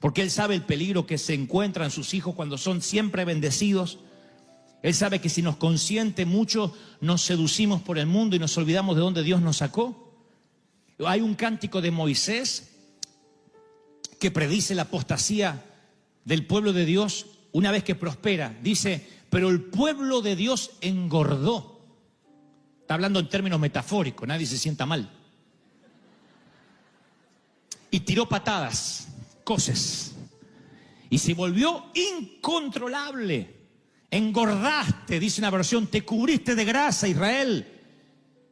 porque Él sabe el peligro que se encuentran sus hijos cuando son siempre bendecidos. Él sabe que si nos consiente mucho, nos seducimos por el mundo y nos olvidamos de dónde Dios nos sacó. Hay un cántico de Moisés que predice la apostasía del pueblo de Dios una vez que prospera. Dice, pero el pueblo de Dios engordó. Está hablando en términos metafóricos, nadie se sienta mal. Y tiró patadas, coces, y se volvió incontrolable. Engordaste, dice una versión, te cubriste de grasa, Israel,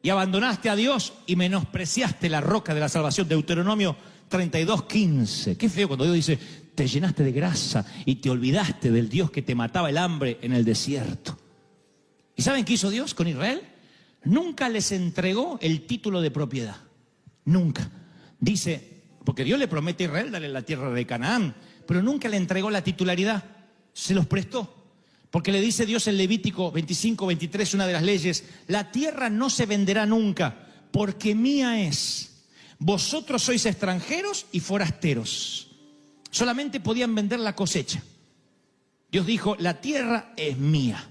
y abandonaste a Dios y menospreciaste la roca de la salvación. Deuteronomio 32:15. Qué feo cuando Dios dice, te llenaste de grasa y te olvidaste del Dios que te mataba el hambre en el desierto. ¿Y saben qué hizo Dios con Israel? Nunca les entregó el título de propiedad. Nunca. Dice, porque Dios le promete a Israel darle la tierra de Canaán, pero nunca le entregó la titularidad. Se los prestó. Porque le dice Dios en Levítico 25:23, una de las leyes, la tierra no se venderá nunca, porque mía es. Vosotros sois extranjeros y forasteros. Solamente podían vender la cosecha. Dios dijo, la tierra es mía.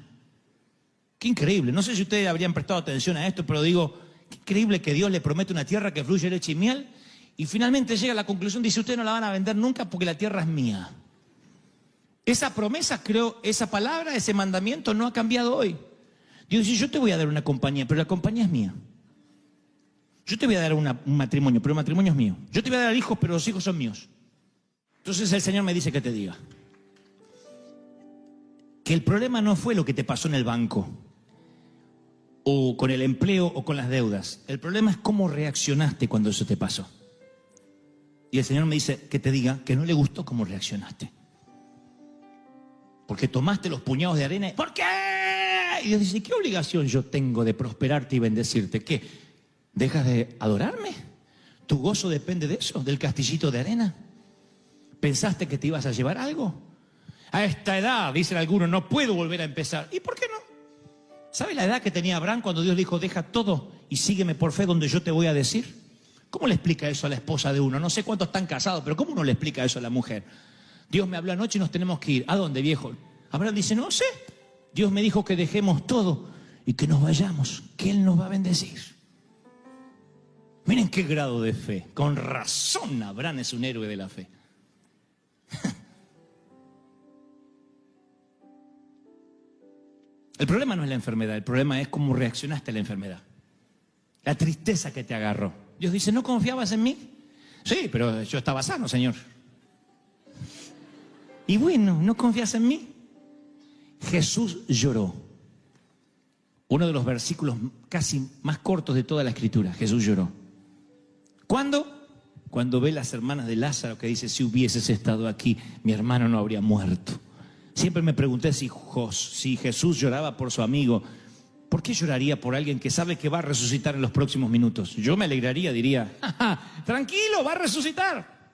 Qué increíble. No sé si ustedes habrían prestado atención a esto, pero digo, qué increíble que Dios le promete una tierra que fluye leche y miel, y finalmente llega a la conclusión, dice, ustedes no la van a vender nunca porque la tierra es mía. Esa promesa, creo, esa palabra, ese mandamiento no ha cambiado hoy. Dios dice, yo te voy a dar una compañía, pero la compañía es mía. Yo te voy a dar un matrimonio, pero el matrimonio es mío. Yo te voy a dar hijos, pero los hijos son míos. Entonces el Señor me dice que te diga que el problema no fue lo que te pasó en el banco, o con el empleo, o con las deudas. El problema es cómo reaccionaste cuando eso te pasó. Y el Señor me dice que te diga que no le gustó cómo reaccionaste. Porque tomaste los puñados de arena. ¿Por qué? Y Dios dice, ¿qué obligación yo tengo de prosperarte y bendecirte? ¿Qué? ¿Dejas de adorarme? ¿Tu gozo depende de eso? ¿Del castillito de arena? ¿Pensaste que te ibas a llevar algo? A esta edad, dicen algunos, no puedo volver a empezar. ¿Y por qué no? ¿Sabe la edad que tenía Abraham cuando Dios le dijo, deja todo y sígueme por fe donde yo te voy a decir? ¿Cómo le explica eso a la esposa de uno? No sé cuántos están casados, pero ¿cómo uno le explica eso a la mujer? Dios me habló anoche y nos tenemos que ir. ¿A dónde, viejo? Abraham dice, no sé. Dios me dijo que dejemos todo y que nos vayamos, que Él nos va a bendecir. Miren qué grado de fe. Con razón Abraham es un héroe de la fe. El problema no es la enfermedad, el problema es cómo reaccionaste a la enfermedad. La tristeza que te agarró. Dios dice, ¿no confiabas en mí? Sí, pero yo estaba sano, Señor. Y bueno, ¿no confías en mí? Jesús lloró. Uno de los versículos casi más cortos de toda la Escritura. Jesús lloró. ¿Cuándo? Cuando ve las hermanas de Lázaro que dice, si hubieses estado aquí, mi hermano no habría muerto. Siempre me pregunté si Jesús lloraba por su amigo, ¿por qué lloraría por alguien que sabe que va a resucitar en los próximos minutos? Yo me alegraría, diría, tranquilo, va a resucitar.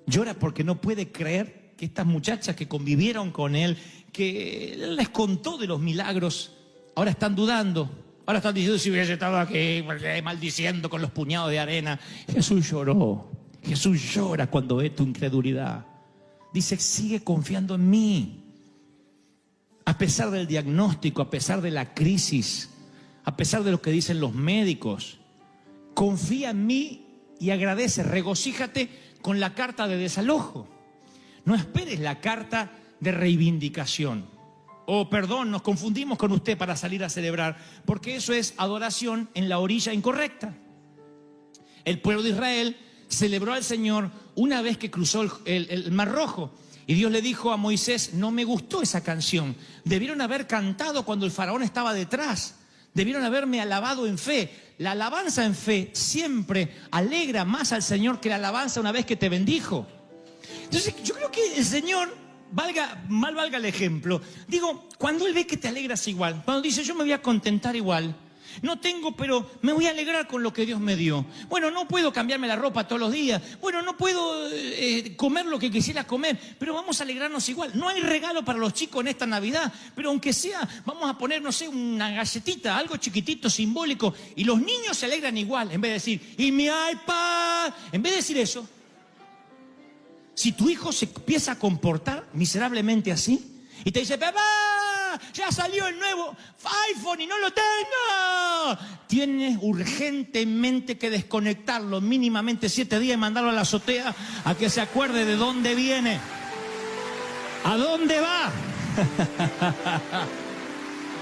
Llora porque no puede creer que estas muchachas que convivieron con él, que él les contó de los milagros, ahora están dudando. Ahora están diciendo, si hubiese estado aquí, maldiciendo con los puñados de arena. Jesús lloró. Jesús llora cuando ve tu incredulidad. Dice, sigue confiando en mí. A pesar del diagnóstico, a pesar de la crisis, a pesar de lo que dicen los médicos, confía en mí y agradece, regocíjate con la carta de desalojo. No esperes la carta de reivindicación. Perdón, nos confundimos con usted para salir a celebrar, porque eso es adoración en la orilla incorrecta. El pueblo de Israel celebró al Señor una vez que cruzó el Mar Rojo. Y Dios le dijo a Moisés, no me gustó esa canción. Debieron haber cantado cuando el faraón estaba detrás. Debieron haberme alabado en fe. La alabanza en fe siempre alegra más al Señor que la alabanza una vez que te bendijo. Entonces yo creo que el Señor, mal valga el ejemplo, digo, cuando Él ve que te alegras igual, cuando dice yo me voy a contentar igual, no tengo, pero me voy a alegrar con lo que Dios me dio. Bueno, no puedo cambiarme la ropa todos los días. Bueno, no puedo comer lo que quisiera comer, pero vamos a alegrarnos igual. No hay regalo para los chicos en esta Navidad, pero aunque sea, vamos a poner, no sé, una galletita, algo chiquitito, simbólico, y los niños se alegran igual, en vez de decir, y mi iPad, en vez de decir eso. Si tu hijo se empieza a comportar miserablemente así, y te dice, papá, ya salió el nuevo iPhone y no lo tengo, tienes urgentemente que desconectarlo mínimamente 7 días y mandarlo a la azotea a que se acuerde de dónde viene, a dónde va.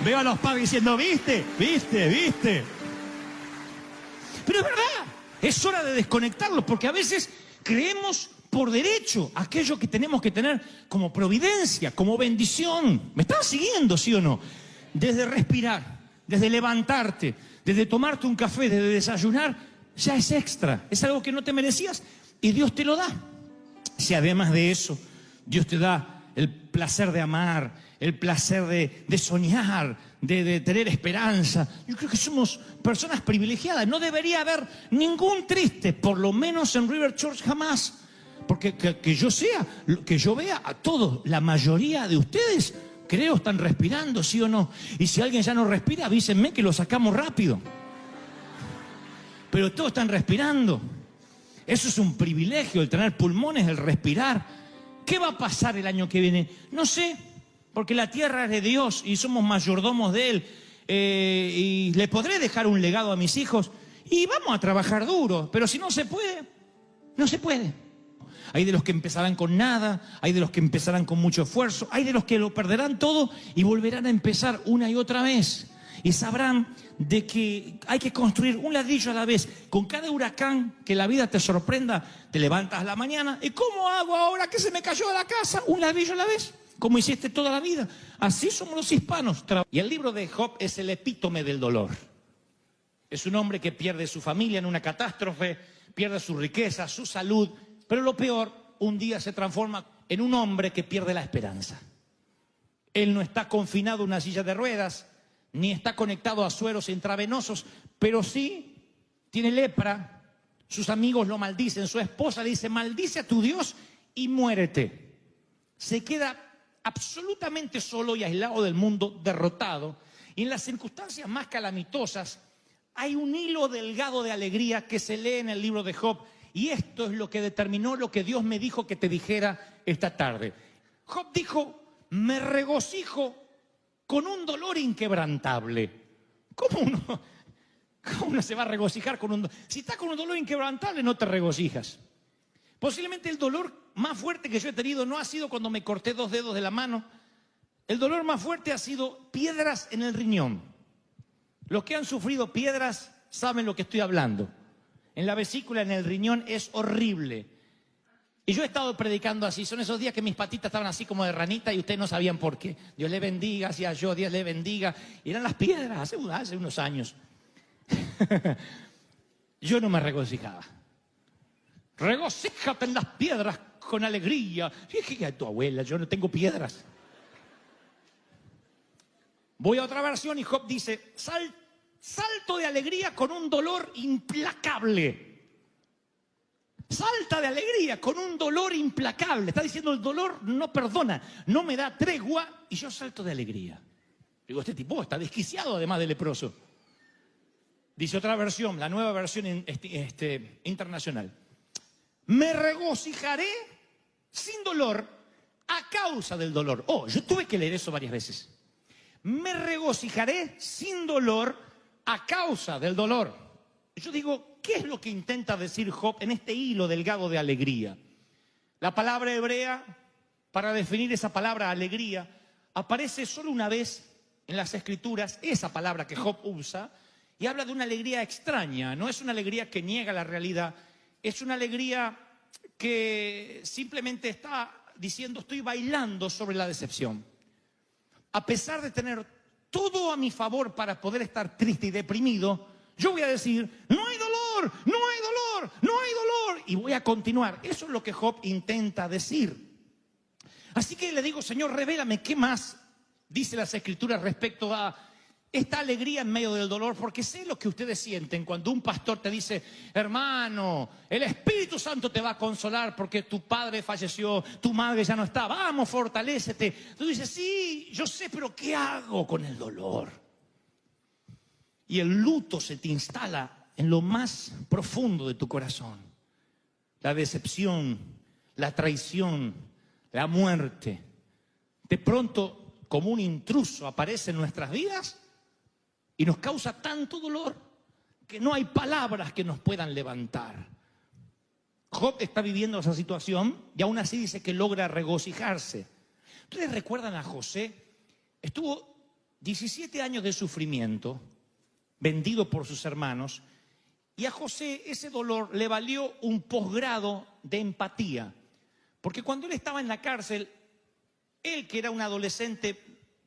Veo a los padres diciendo, ¿viste? Pero es verdad, es hora de desconectarlo, porque a veces creemos por derecho aquello que tenemos que tener como providencia, como bendición. ¿Me estás siguiendo, sí o no? Desde respirar, desde levantarte, desde tomarte un café, desde desayunar, ya es extra. Es algo que no te merecías y Dios te lo da. Si además de eso, Dios te da el placer de amar, el placer de soñar, de tener esperanza. Yo creo que somos personas privilegiadas. No debería haber ningún triste, por lo menos en River Church jamás. Porque que yo vea a todos, la mayoría de ustedes, creo, están respirando, ¿sí o no? Y si alguien ya no respira, avísenme que lo sacamos rápido. Pero todos están respirando. Eso es un privilegio, el tener pulmones, el respirar. ¿Qué va a pasar el año que viene? No sé, porque la tierra es de Dios y somos mayordomos de Él. Y le podré dejar un legado a mis hijos y vamos a trabajar duro. Pero si no se puede, no se puede. Hay de los que empezarán con nada, hay de los que empezarán con mucho esfuerzo, hay de los que lo perderán todo y volverán a empezar una y otra vez. Y sabrán de que hay que construir un ladrillo a la vez. Con cada huracán que la vida te sorprenda, te levantas a la mañana. ¿Y cómo hago ahora que se me cayó la casa? Un ladrillo a la vez, como hiciste toda la vida. Así somos los hispanos. Y el libro de Job es el epítome del dolor. Es un hombre que pierde su familia en una catástrofe, pierde su riqueza, su salud. Pero lo peor, un día se transforma en un hombre que pierde la esperanza. Él no está confinado en una silla de ruedas, ni está conectado a sueros intravenosos, pero sí tiene lepra. Sus amigos lo maldicen, su esposa le dice, maldice a tu Dios y muérete. Se queda absolutamente solo y aislado del mundo, derrotado. Y en las circunstancias más calamitosas hay un hilo delgado de alegría que se lee en el libro de Job. Y esto es lo que determinó lo que Dios me dijo que te dijera esta tarde. Job dijo, me regocijo con un dolor inquebrantable. ¿Cómo uno se va a regocijar con un dolor? Si estás con un dolor inquebrantable, no te regocijas. Posiblemente el dolor más fuerte que yo he tenido no ha sido cuando me corté 2 dedos de la mano. El dolor más fuerte ha sido piedras en el riñón. Los que han sufrido piedras saben lo que estoy hablando. En la vesícula, en el riñón, es horrible. Y yo he estado predicando así. Son esos días que mis patitas estaban así como de ranita y ustedes no sabían por qué. Dios le bendiga, hacía yo, Dios le bendiga. Y eran las piedras, hace unos años. Yo no me regocijaba. Regocíjate en las piedras con alegría. Dije a tu abuela, yo no tengo piedras. Voy a otra versión y Job dice, salto de alegría con un dolor implacable. Salta de alegría con un dolor implacable. Está diciendo el dolor no perdona, no me da tregua y yo salto de alegría. Digo, este tipo está desquiciado además de leproso. Dice otra versión, la nueva versión internacional. Me regocijaré sin dolor a causa del dolor. Yo tuve que leer eso varias veces. Me regocijaré sin dolor a causa del dolor. Yo digo, ¿qué es lo que intenta decir Job en este hilo delgado de alegría? La palabra hebrea, para definir esa palabra alegría, aparece solo una vez en las Escrituras, esa palabra que Job usa, y habla de una alegría extraña. No es una alegría que niega la realidad, es una alegría que simplemente está diciendo, estoy bailando sobre la decepción. A pesar de tener todo a mi favor para poder estar triste y deprimido, yo voy a decir, no hay dolor, no hay dolor, no hay dolor. Y voy a continuar. Eso es lo que Job intenta decir. Así que le digo, Señor, revélame qué más dice las Escrituras respecto a esta alegría en medio del dolor, porque sé lo que ustedes sienten cuando un pastor te dice, hermano, el Espíritu Santo te va a consolar porque tu padre falleció, tu madre ya no está, vamos, fortalécete. Tú dices, sí, yo sé, pero ¿qué hago con el dolor? Y el luto se te instala en lo más profundo de tu corazón. La decepción, la traición, la muerte. De pronto, como un intruso, aparece en nuestras vidas y nos causa tanto dolor que no hay palabras que nos puedan levantar. Job está viviendo esa situación y aún así dice que logra regocijarse. ¿Ustedes recuerdan a José? Estuvo 17 años de sufrimiento, vendido por sus hermanos, y a José ese dolor le valió un posgrado de empatía. Porque cuando él estaba en la cárcel, él que era un adolescente,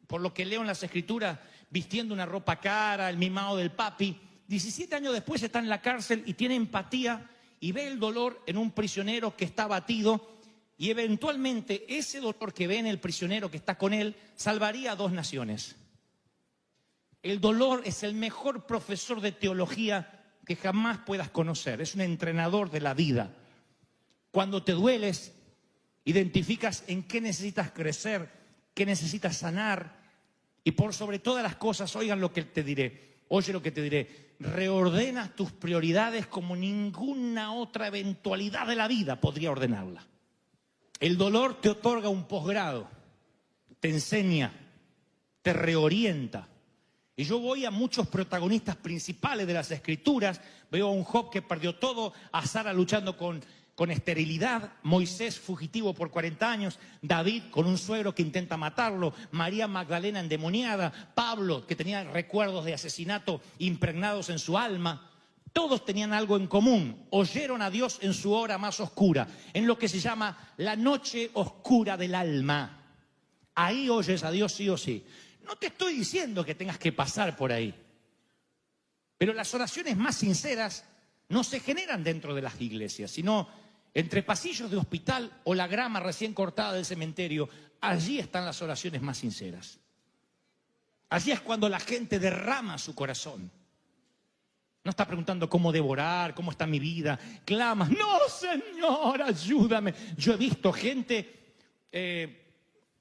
por lo que leo en las Escrituras, vistiendo una ropa cara, el mimado del papi, 17 años después está en la cárcel y tiene empatía y ve el dolor en un prisionero que está abatido, y eventualmente ese dolor que ve en el prisionero que está con él salvaría a 2 naciones. El dolor es el mejor profesor de teología que jamás puedas conocer. Es un entrenador de la vida. Cuando te dueles, identificas en qué necesitas crecer, qué necesitas sanar. Y por sobre todas las cosas, oigan lo que te diré. Oye lo que te diré. Reordenas tus prioridades como ninguna otra eventualidad de la vida podría ordenarla. El dolor te otorga un posgrado. Te enseña. Te reorienta. Y yo voy a muchos protagonistas principales de las Escrituras, veo a un Job que perdió todo, a Sara luchando con esterilidad, Moisés fugitivo por 40 años, David con un suegro que intenta matarlo, María Magdalena endemoniada, Pablo que tenía recuerdos de asesinato impregnados en su alma. Todos tenían algo en común, oyeron a Dios en su hora más oscura, en lo que se llama la noche oscura del alma. Ahí oyes a Dios sí o sí. No te estoy diciendo que tengas que pasar por ahí. Pero las oraciones más sinceras no se generan dentro de las iglesias, sino entre pasillos de hospital o la grama recién cortada del cementerio. Allí están las oraciones más sinceras. Allí es cuando la gente derrama su corazón. No está preguntando cómo devorar, cómo está mi vida. Clamas, no, Señor, ayúdame. Yo he visto gente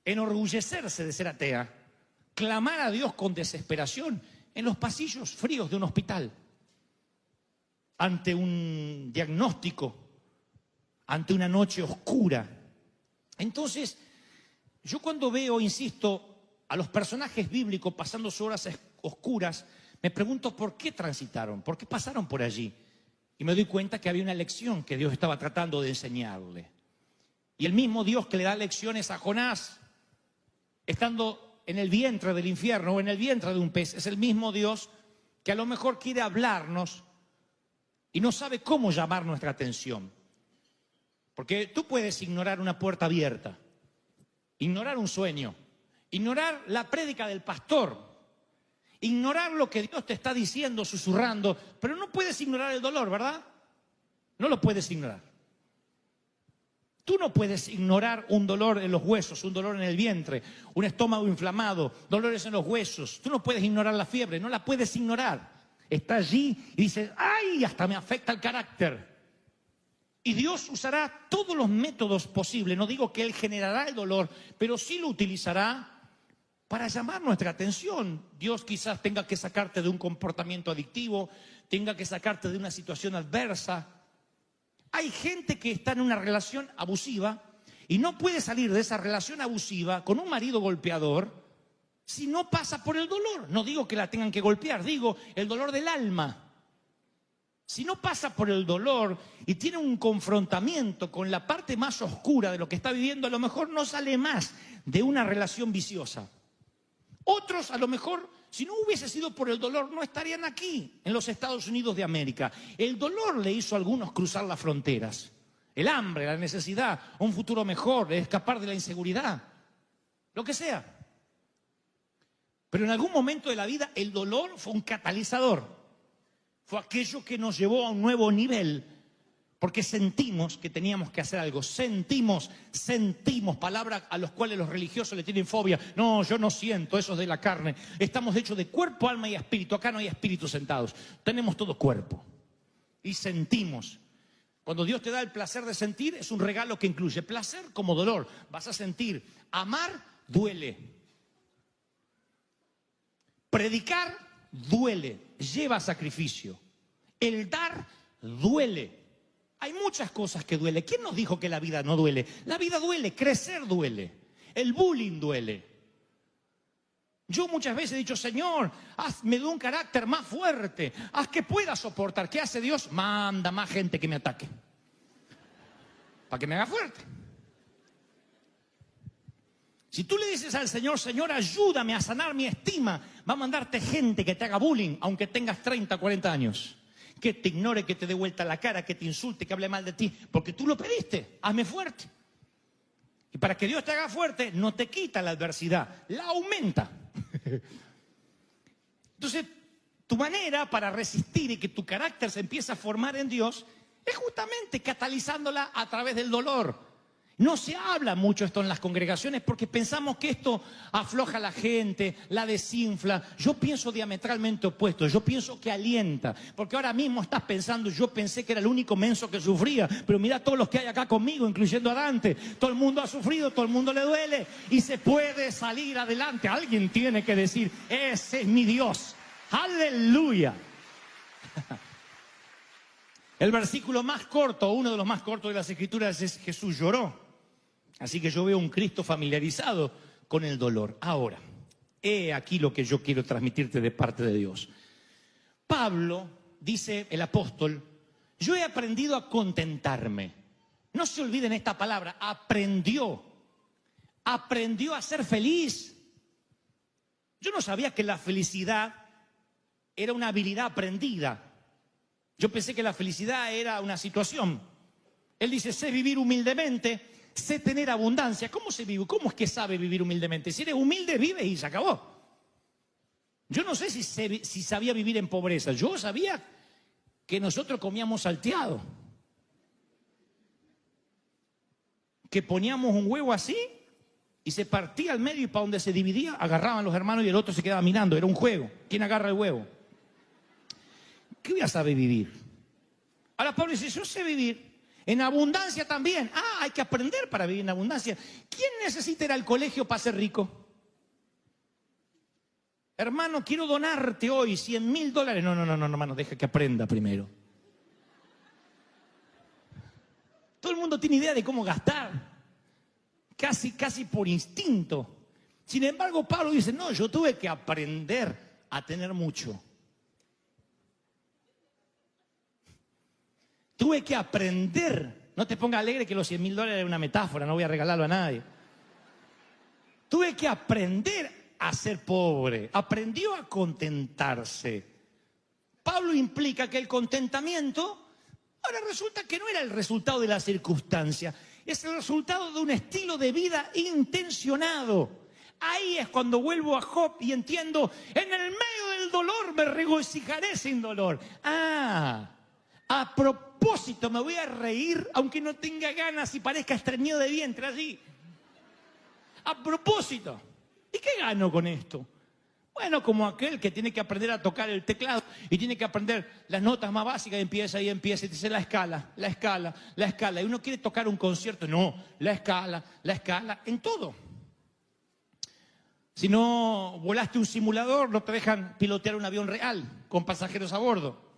enorgullecerse de ser atea, clamar a Dios con desesperación en los pasillos fríos de un hospital, ante un diagnóstico, ante una noche oscura. Entonces, yo cuando veo, insisto, a los personajes bíblicos pasando sus horas oscuras, me pregunto por qué transitaron, por qué pasaron por allí. Y me doy cuenta que había una lección que Dios estaba tratando de enseñarle. Y el mismo Dios que le da lecciones a Jonás, estando en el vientre del infierno o en el vientre de un pez, es el mismo Dios que a lo mejor quiere hablarnos y no sabe cómo llamar nuestra atención. Porque tú puedes ignorar una puerta abierta, ignorar un sueño, ignorar la prédica del pastor, ignorar lo que Dios te está diciendo, susurrando, pero no puedes ignorar el dolor, ¿verdad? No lo puedes ignorar. Tú no puedes ignorar un dolor en los huesos, un dolor en el vientre, un estómago inflamado, dolores en los huesos. Tú no puedes ignorar la fiebre, no la puedes ignorar. Está allí y dices, ¡ay! Hasta me afecta el carácter. Y Dios usará todos los métodos posibles. No digo que Él generará el dolor, pero sí lo utilizará para llamar nuestra atención. Dios quizás tenga que sacarte de un comportamiento adictivo, tenga que sacarte de una situación adversa. Hay gente que está en una relación abusiva y no puede salir de esa relación abusiva con un marido golpeador si no pasa por el dolor. No digo que la tengan que golpear, digo el dolor del alma. Si no pasa por el dolor y tiene un confrontamiento con la parte más oscura de lo que está viviendo, a lo mejor no sale más de una relación viciosa. Otros, a lo mejor, si no hubiese sido por el dolor, no estarían aquí, en los Estados Unidos de América. El dolor le hizo a algunos cruzar las fronteras. el hambre, la necesidad, un futuro mejor, escapar de la inseguridad, lo que sea. Pero en algún momento de la vida el dolor fue un catalizador. Fue aquello que nos llevó a un nuevo nivel, porque sentimos que teníamos que hacer algo. Sentimos, palabras a las cuales los religiosos le tienen fobia. No, yo no siento, eso es de la carne. Estamos hechos de cuerpo, alma y espíritu. Acá no hay espíritus sentados. Tenemos todo cuerpo. Y sentimos. Cuando Dios te da el placer de sentir, es un regalo que incluye placer como dolor. Vas a sentir. Amar duele. Predicar duele, lleva sacrificio. El dar duele. Hay muchas cosas que duelen. ¿Quién nos dijo que la vida no duele? La vida duele, crecer duele. El bullying duele. Yo muchas veces he dicho, Señor, hazme de un carácter más fuerte, haz que pueda soportar. ¿Qué hace Dios? Manda más gente que me ataque, para que me haga fuerte. Si tú le dices al Señor, Señor, ayúdame a sanar mi estima, va a mandarte gente que te haga bullying, aunque tengas 30, 40 años. Que te ignore, que te dé vuelta la cara, que te insulte, que hable mal de ti, porque tú lo pediste, hazme fuerte. Y para que Dios te haga fuerte, no te quita la adversidad, la aumenta. Entonces, tu manera para resistir y que tu carácter se empiece a formar en Dios es justamente catalizándola a través del dolor. No se habla mucho esto en las congregaciones porque pensamos que esto afloja a la gente, la desinfla. Yo pienso diametralmente opuesto, yo pienso que alienta. Porque ahora mismo estás pensando, yo pensé que era el único menso que sufría, pero mira todos los que hay acá conmigo, incluyendo a Dante. Todo el mundo ha sufrido, todo el mundo le duele y se puede salir adelante. Alguien tiene que decir, ese es mi Dios. ¡Aleluya! El versículo más corto, uno de los más cortos de las Escrituras es Jesús lloró. Así que yo veo un Cristo familiarizado con el dolor. Ahora, he aquí lo que yo quiero transmitirte de parte de Dios. Pablo, dice el apóstol, yo he aprendido a contentarme. No se olviden esta palabra, aprendió. Aprendió a ser feliz. Yo no sabía que la felicidad era una habilidad aprendida. Yo pensé que la felicidad era una situación. Él dice, sé vivir humildemente, sé tener abundancia. ¿Cómo se vive? ¿Cómo es que sabe vivir humildemente? Si eres humilde, vives y se acabó. Yo no sé si sabía vivir en pobreza. Yo sabía que nosotros comíamos salteado. Que poníamos un huevo así y se partía al medio y para donde se dividía agarraban los hermanos y el otro se quedaba mirando. Era un juego. ¿Quién agarra el huevo? ¿Qué voy a saber vivir? Ahora Pablo dice, yo sé vivir en abundancia también. Hay que aprender para vivir en abundancia. ¿Quién necesita ir al colegio para ser rico? Hermano, quiero donarte hoy $100,000. No, hermano, deja que aprenda primero. Todo el mundo tiene idea de cómo gastar. Casi por instinto. Sin embargo, Pablo dice, no, yo tuve que aprender a tener mucho. Tuve que aprender. No te pongas alegre que los $100,000 es una metáfora, no voy a regalarlo a nadie. Tuve que aprender a ser pobre. Aprendió a contentarse. Pablo implica que el contentamiento, ahora resulta que no era el resultado de la circunstancia, es el resultado de un estilo de vida intencionado. Ahí es cuando vuelvo a Job y entiendo, en el medio del dolor me regocijaré sin dolor. A propósito, me voy a reír aunque no tenga ganas y parezca estreñido de vientre allí. A propósito. ¿Y qué gano con esto? Bueno, como aquel que tiene que aprender a tocar el teclado y tiene que aprender las notas más básicas y empieza y dice la escala. Y uno quiere tocar un concierto, no, la escala, en todo. Si no volaste un simulador, no te dejan pilotear un avión real con pasajeros a bordo.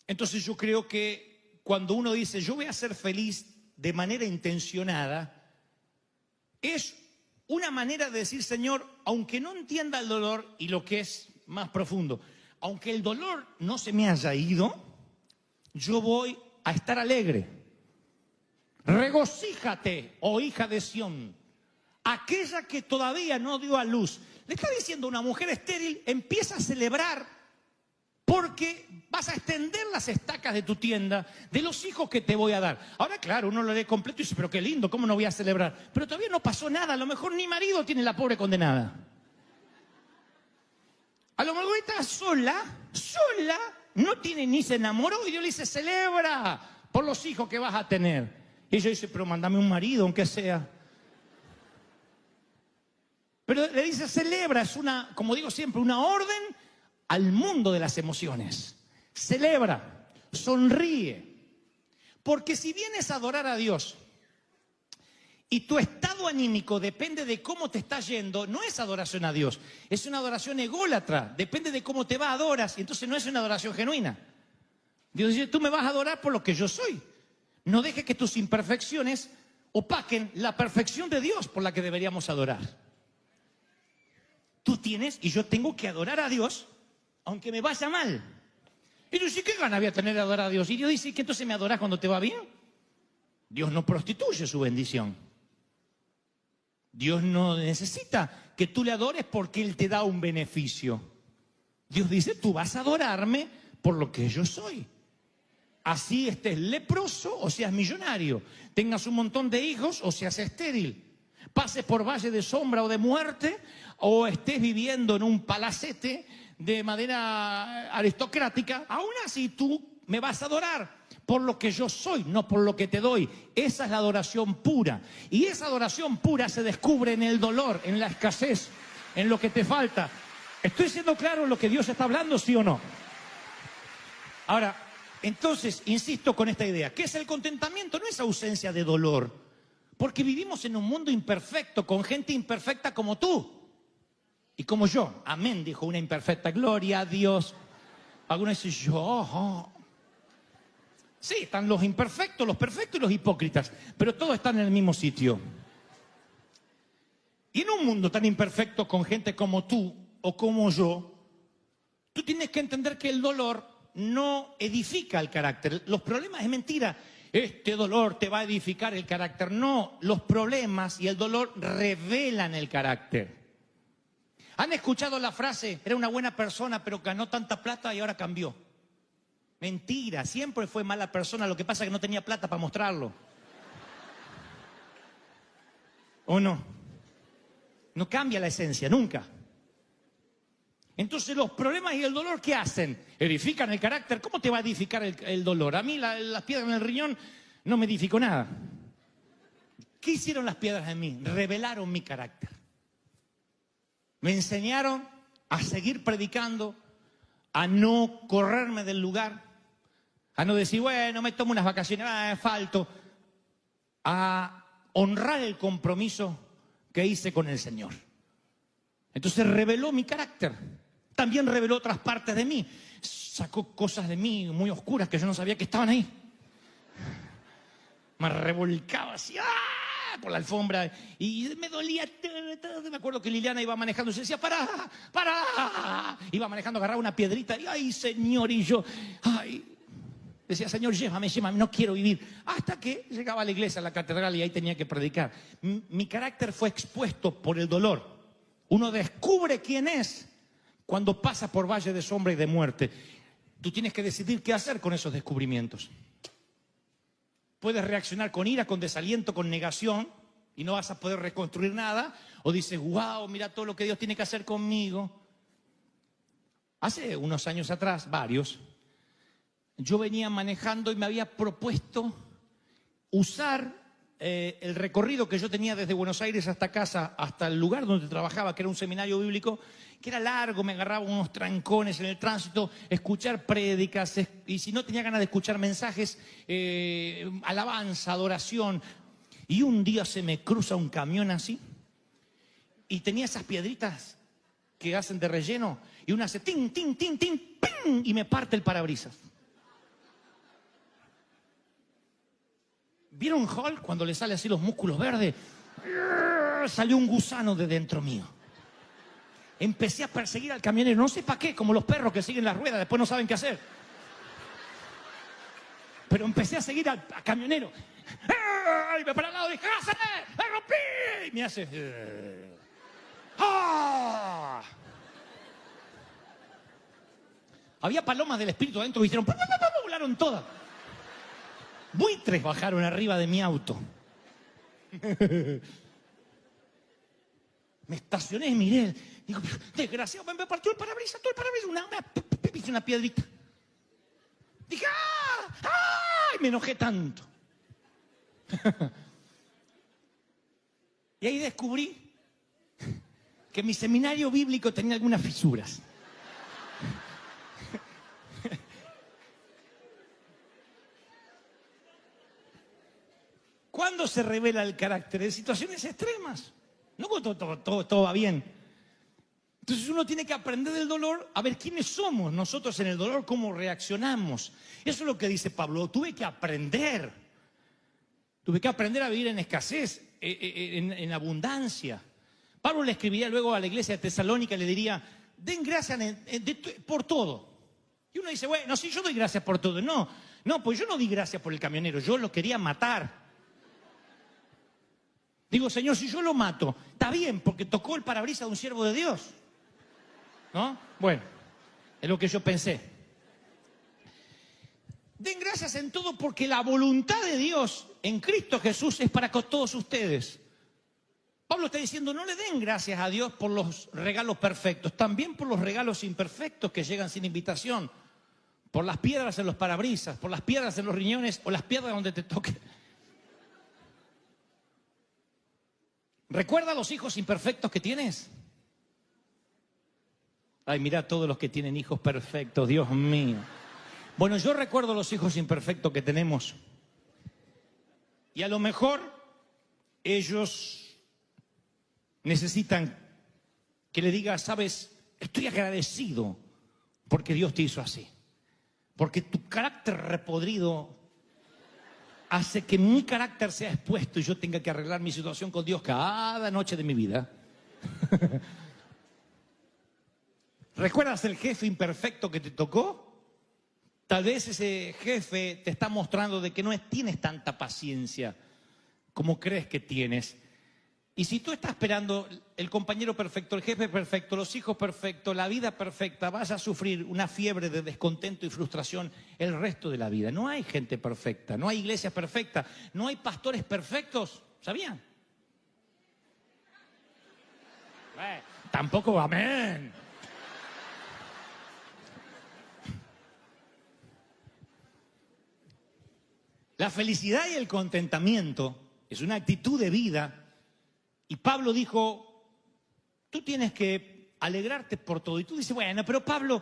Entonces yo creo que cuando uno dice yo voy a ser feliz de manera intencionada, es una manera de decir, Señor, aunque no entienda el dolor y lo que es más profundo, aunque el dolor no se me haya ido, yo voy a estar alegre. Regocíjate, oh hija de Sión, aquella que todavía no dio a luz. Le está diciendo a una mujer estéril, empieza a celebrar porque porque vas a extender las estacas de tu tienda de los hijos que te voy a dar. Ahora, claro, uno lo lee completo y dice, pero qué lindo, ¿cómo no voy a celebrar? Pero todavía no pasó nada, a lo mejor ni marido tiene la pobre condenada. A lo mejor está sola, no tiene ni se enamoró y Dios le dice, celebra por los hijos que vas a tener. Y ella dice, pero mándame un marido, aunque sea. Pero le dice, celebra, es una, como digo siempre, una orden al mundo de las emociones. Celebra, sonríe. Porque si vienes a adorar a Dios y tu estado anímico depende de cómo te está yendo, no es adoración a Dios, es una adoración ególatra. Depende de cómo te va, adoras, y entonces no es una adoración genuina. Dios dice, tú me vas a adorar por lo que yo soy. No dejes que tus imperfecciones opaquen la perfección de Dios por la que deberíamos adorar. Tú tienes y yo tengo que adorar a Dios, aunque me vaya mal. Y yo sí, ¿qué gana voy a tener de adorar a Dios? Y Dios dice, ¿que entonces me adorás cuando te va bien? Dios no prostituye su bendición. Dios no necesita que tú le adores porque Él te da un beneficio. Dios dice, tú vas a adorarme por lo que yo soy. Así estés leproso o seas millonario, tengas un montón de hijos o seas estéril, pases por valle de sombra o de muerte, o estés viviendo en un palacete de madera aristocrática, aún así tú me vas a adorar por lo que yo soy, no por lo que te doy. Esa es la adoración pura. Y esa adoración pura se descubre en el dolor, en la escasez, en lo que te falta. ¿Estoy siendo claro en lo que Dios está hablando, sí o no? Ahora, entonces, insisto con esta idea. ¿Qué es el contentamiento? No es ausencia de dolor. Porque vivimos en un mundo imperfecto, con gente imperfecta como tú y como yo. Amén, dijo una imperfecta. Gloria a Dios. Algunos dicen, yo. Sí, están los imperfectos, los perfectos y los hipócritas. Pero todos están en el mismo sitio. Y en un mundo tan imperfecto, con gente como tú o como yo, tú tienes que entender que el dolor no edifica el carácter. Los problemas es mentira. Este dolor te va a edificar el carácter. No, los problemas y el dolor revelan el carácter. ¿Han escuchado la frase, era una buena persona pero ganó tanta plata y ahora cambió? Mentira, siempre fue mala persona, lo que pasa es que no tenía plata para mostrarlo. ¿O no? No cambia la esencia, nunca. Entonces los problemas y el dolor, ¿qué hacen? Edifican el carácter. ¿Cómo te va a edificar el dolor? A mí las piedras en el riñón no me edificó nada. ¿Qué hicieron las piedras en mí? Revelaron mi carácter. Me enseñaron a seguir predicando, a no correrme del lugar, a no decir, bueno, me tomo unas vacaciones, falto, a honrar el compromiso que hice con el Señor. Entonces reveló mi carácter. También reveló otras partes de mí. Sacó cosas de mí muy oscuras que yo no sabía que estaban ahí. Me revolcaba así por la alfombra y me dolía todo. Me acuerdo que Liliana iba manejando y se decía, ¡para! Iba manejando, agarraba una piedrita y ¡ay, Señor! Y yo, ¡ay! Decía, Señor, llévame, no quiero vivir. Hasta que llegaba a la iglesia, a la catedral, y ahí tenía que predicar. Mi carácter fue expuesto por el dolor. Uno descubre quién es cuando pasa por valle de sombra y de muerte. Tú tienes que decidir qué hacer con esos descubrimientos. Puedes reaccionar con ira, con desaliento, con negación, y no vas a poder reconstruir nada. O dices, wow, mira todo lo que Dios tiene que hacer conmigo. Hace unos años atrás, varios, yo venía manejando y me había propuesto usar el recorrido que yo tenía desde Buenos Aires hasta casa, hasta el lugar donde trabajaba, que era un seminario bíblico, que era largo, me agarraba unos trancones en el tránsito, escuchar prédicas, y si no tenía ganas de escuchar mensajes, alabanza, adoración. Y un día se me cruza un camión así, y tenía esas piedritas que hacen de relleno, y una hace tin, tin, tin, tin, ¡ping! Y me parte el parabrisas. ¿Vieron Hulk cuando le sale así los músculos verdes? Salió un gusano de dentro mío. Empecé a perseguir al camionero, no sé para qué, como los perros que siguen las ruedas, después no saben qué hacer. Pero empecé a seguir al camionero. Y me para al lado y dije, ¡hágase! ¡Me rompí! Y me hace... ¡Ah! Había palomas del espíritu adentro que hicieron, ¡pum, pum, pum! Volaron todas. Buitres bajaron arriba de mi auto. Me estacioné y miré. Digo, desgraciado, me partió el parabrisas, todo el parabrisas. Hice una piedrita. Dije, ¡ah! ¡Ah! Y me enojé tanto. Y ahí descubrí que mi seminario bíblico tenía algunas fisuras. ¿Cuándo se revela el carácter? En situaciones extremas. No cuando todo va bien. Entonces uno tiene que aprender del dolor a ver quiénes somos nosotros en el dolor, cómo reaccionamos. Eso es lo que dice Pablo. Tuve que aprender a vivir en escasez, en abundancia. Pablo le escribiría luego a la iglesia de Tesalónica y le diría, den gracias por todo. Y uno dice, bueno, sí, yo doy gracias por todo. No, pues yo no di gracias por el camionero, yo lo quería matar. Digo, Señor, si yo lo mato, está bien, porque tocó el parabrisas de un siervo de Dios. ¿No? Bueno, es lo que yo pensé. Den gracias en todo porque la voluntad de Dios en Cristo Jesús es para con todos ustedes. Pablo está diciendo, no le den gracias a Dios por los regalos perfectos, también por los regalos imperfectos que llegan sin invitación, por las piedras en los parabrisas, por las piedras en los riñones o las piedras donde te toque. ¿Recuerda los hijos imperfectos que tienes? Ay, mira todos los que tienen hijos perfectos, Dios mío. Bueno, yo recuerdo los hijos imperfectos que tenemos. Y a lo mejor ellos necesitan que le digas, sabes, estoy agradecido porque Dios te hizo así. Porque tu carácter repodrido hace que mi carácter sea expuesto y yo tenga que arreglar mi situación con Dios cada noche de mi vida. ¿Recuerdas el jefe imperfecto que te tocó? Tal vez ese jefe te está mostrando de que no tienes tanta paciencia como crees que tienes. Y si tú estás esperando el compañero perfecto, el jefe perfecto, los hijos perfectos, la vida perfecta, vas a sufrir una fiebre de descontento y frustración el resto de la vida. No hay gente perfecta, no hay iglesias perfectas, no hay pastores perfectos. ¿Sabían? Tampoco, amén. La felicidad y el contentamiento es una actitud de vida. Y Pablo dijo, tú tienes que alegrarte por todo. Y tú dices, bueno, pero Pablo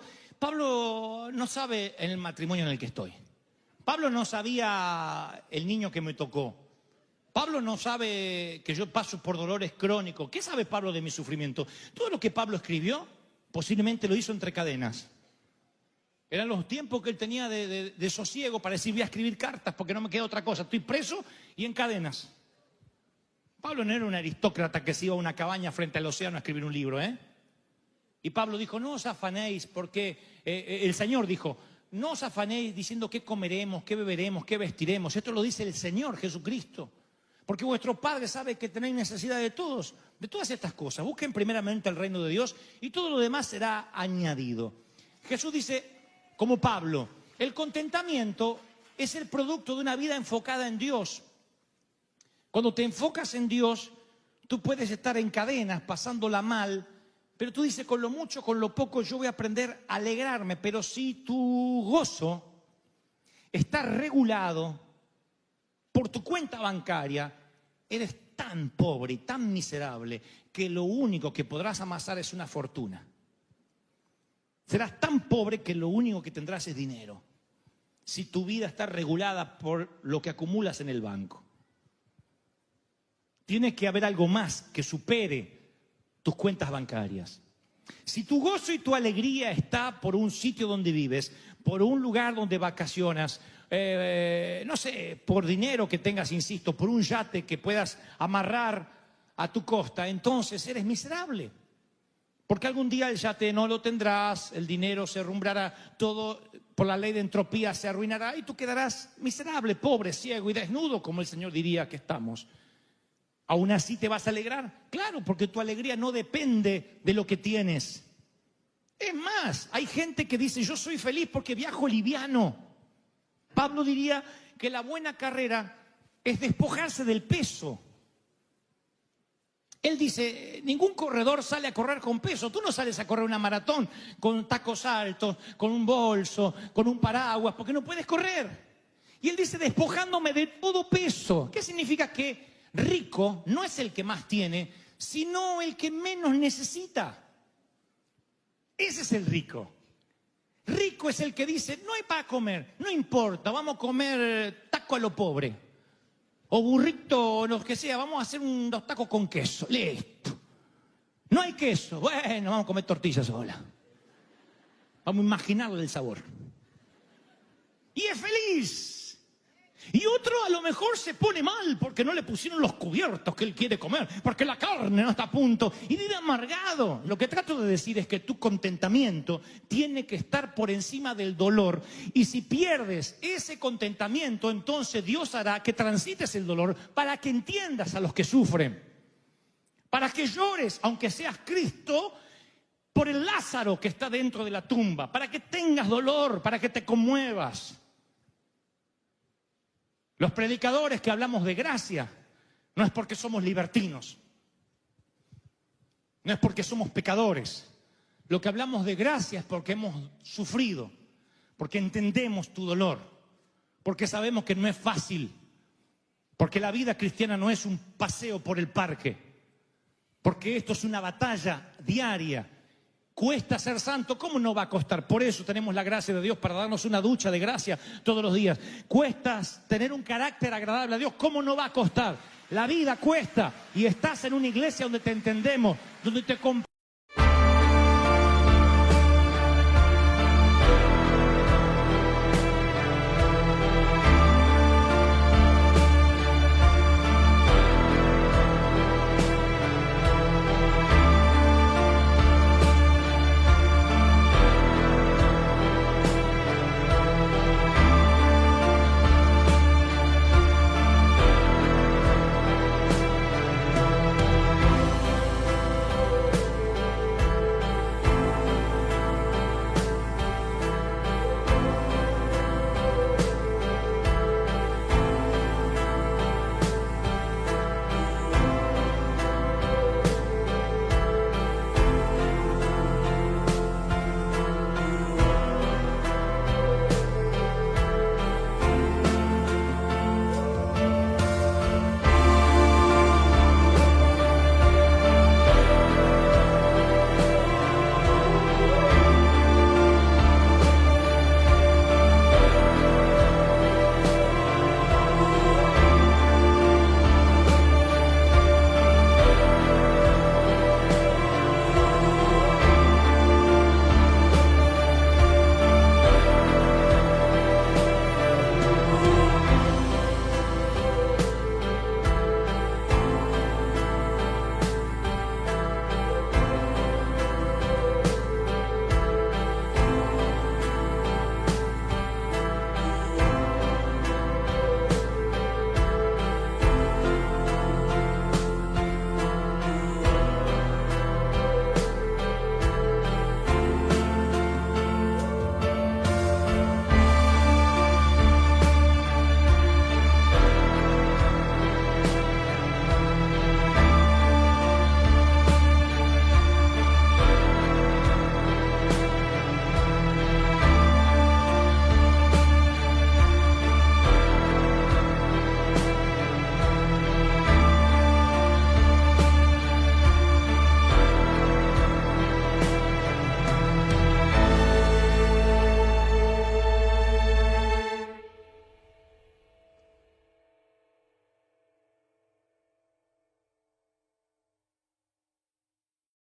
no sabe en el matrimonio en el que estoy. Pablo no sabía el niño que me tocó. Pablo no sabe que yo paso por dolores crónicos. ¿Qué sabe Pablo de mi sufrimiento? Todo lo que Pablo escribió, posiblemente lo hizo entre cadenas. Eran los tiempos que él tenía de sosiego para decir, voy a escribir cartas porque no me queda otra cosa. Estoy preso y en cadenas. Pablo no era un aristócrata que se iba a una cabaña frente al océano a escribir un libro, ¿eh? Y Pablo dijo, no os afanéis, porque el Señor dijo, no os afanéis diciendo qué comeremos, qué beberemos, qué vestiremos. Esto lo dice el Señor Jesucristo. Porque vuestro Padre sabe que tenéis necesidad de todas estas cosas. Busquen primeramente el reino de Dios y todo lo demás será añadido. Jesús dice, como Pablo, el contentamiento es el producto de una vida enfocada en Dios. Cuando te enfocas en Dios, tú puedes estar en cadenas, pasándola mal, pero tú dices, con lo mucho, con lo poco, yo voy a aprender a alegrarme. Pero si tu gozo está regulado por tu cuenta bancaria, eres tan pobre y tan miserable que lo único que podrás amasar es una fortuna. Serás tan pobre que lo único que tendrás es dinero, si tu vida está regulada por lo que acumulas en el banco. Tiene que haber algo más que supere tus cuentas bancarias. Si tu gozo y tu alegría está por un sitio donde vives, por un lugar donde vacacionas, no sé, por dinero que tengas, insisto, por un yate que puedas amarrar a tu costa, entonces eres miserable. Porque algún día el yate no lo tendrás, el dinero se arrumbrará, todo por la ley de entropía se arruinará y tú quedarás miserable, pobre, ciego y desnudo, como el Señor diría que estamos. ¿Aún así te vas a alegrar? Claro, porque tu alegría no depende de lo que tienes. Es más, más, hay gente que dice, yo soy feliz porque viajo liviano. Pablo diría que la buena carrera es despojarse del peso. Él dice, ningún corredor sale a correr con peso. Tú no sales a correr una maratón con tacos altos, con un bolso, con un paraguas, porque no puedes correr. Y él dice, despojándome de todo peso. ¿Qué significa? Que rico no es el que más tiene, sino el que menos necesita. Ese es el rico. Rico es el que dice, no hay para comer, no importa, vamos a comer taco a lo pobre. O burrito, o lo que sea, vamos a hacer unos tacos con queso. Listo. No hay queso. Bueno, vamos a comer tortillas sola. Vamos a imaginarle el sabor. Y es feliz. Y otro a lo mejor se pone mal porque no le pusieron los cubiertos que él quiere comer, porque la carne no está a punto, y vive amargado. Lo que trato de decir es que tu contentamiento tiene que estar por encima del dolor, y si pierdes ese contentamiento, entonces Dios hará que transites el dolor para que entiendas a los que sufren, para que llores, aunque seas Cristo, por el Lázaro que está dentro de la tumba, para que tengas dolor, para que te conmuevas. Los predicadores que hablamos de gracia, no es porque somos libertinos, no es porque somos pecadores. Lo que hablamos de gracia es porque hemos sufrido, porque entendemos tu dolor, porque sabemos que no es fácil, porque la vida cristiana no es un paseo por el parque, porque esto es una batalla diaria. Cuesta ser santo, ¿cómo no va a costar? Por eso tenemos la gracia de Dios para darnos una ducha de gracia todos los días. Cuesta tener un carácter agradable a Dios, ¿cómo no va a costar? La vida cuesta, y estás en una iglesia donde te entendemos, donde te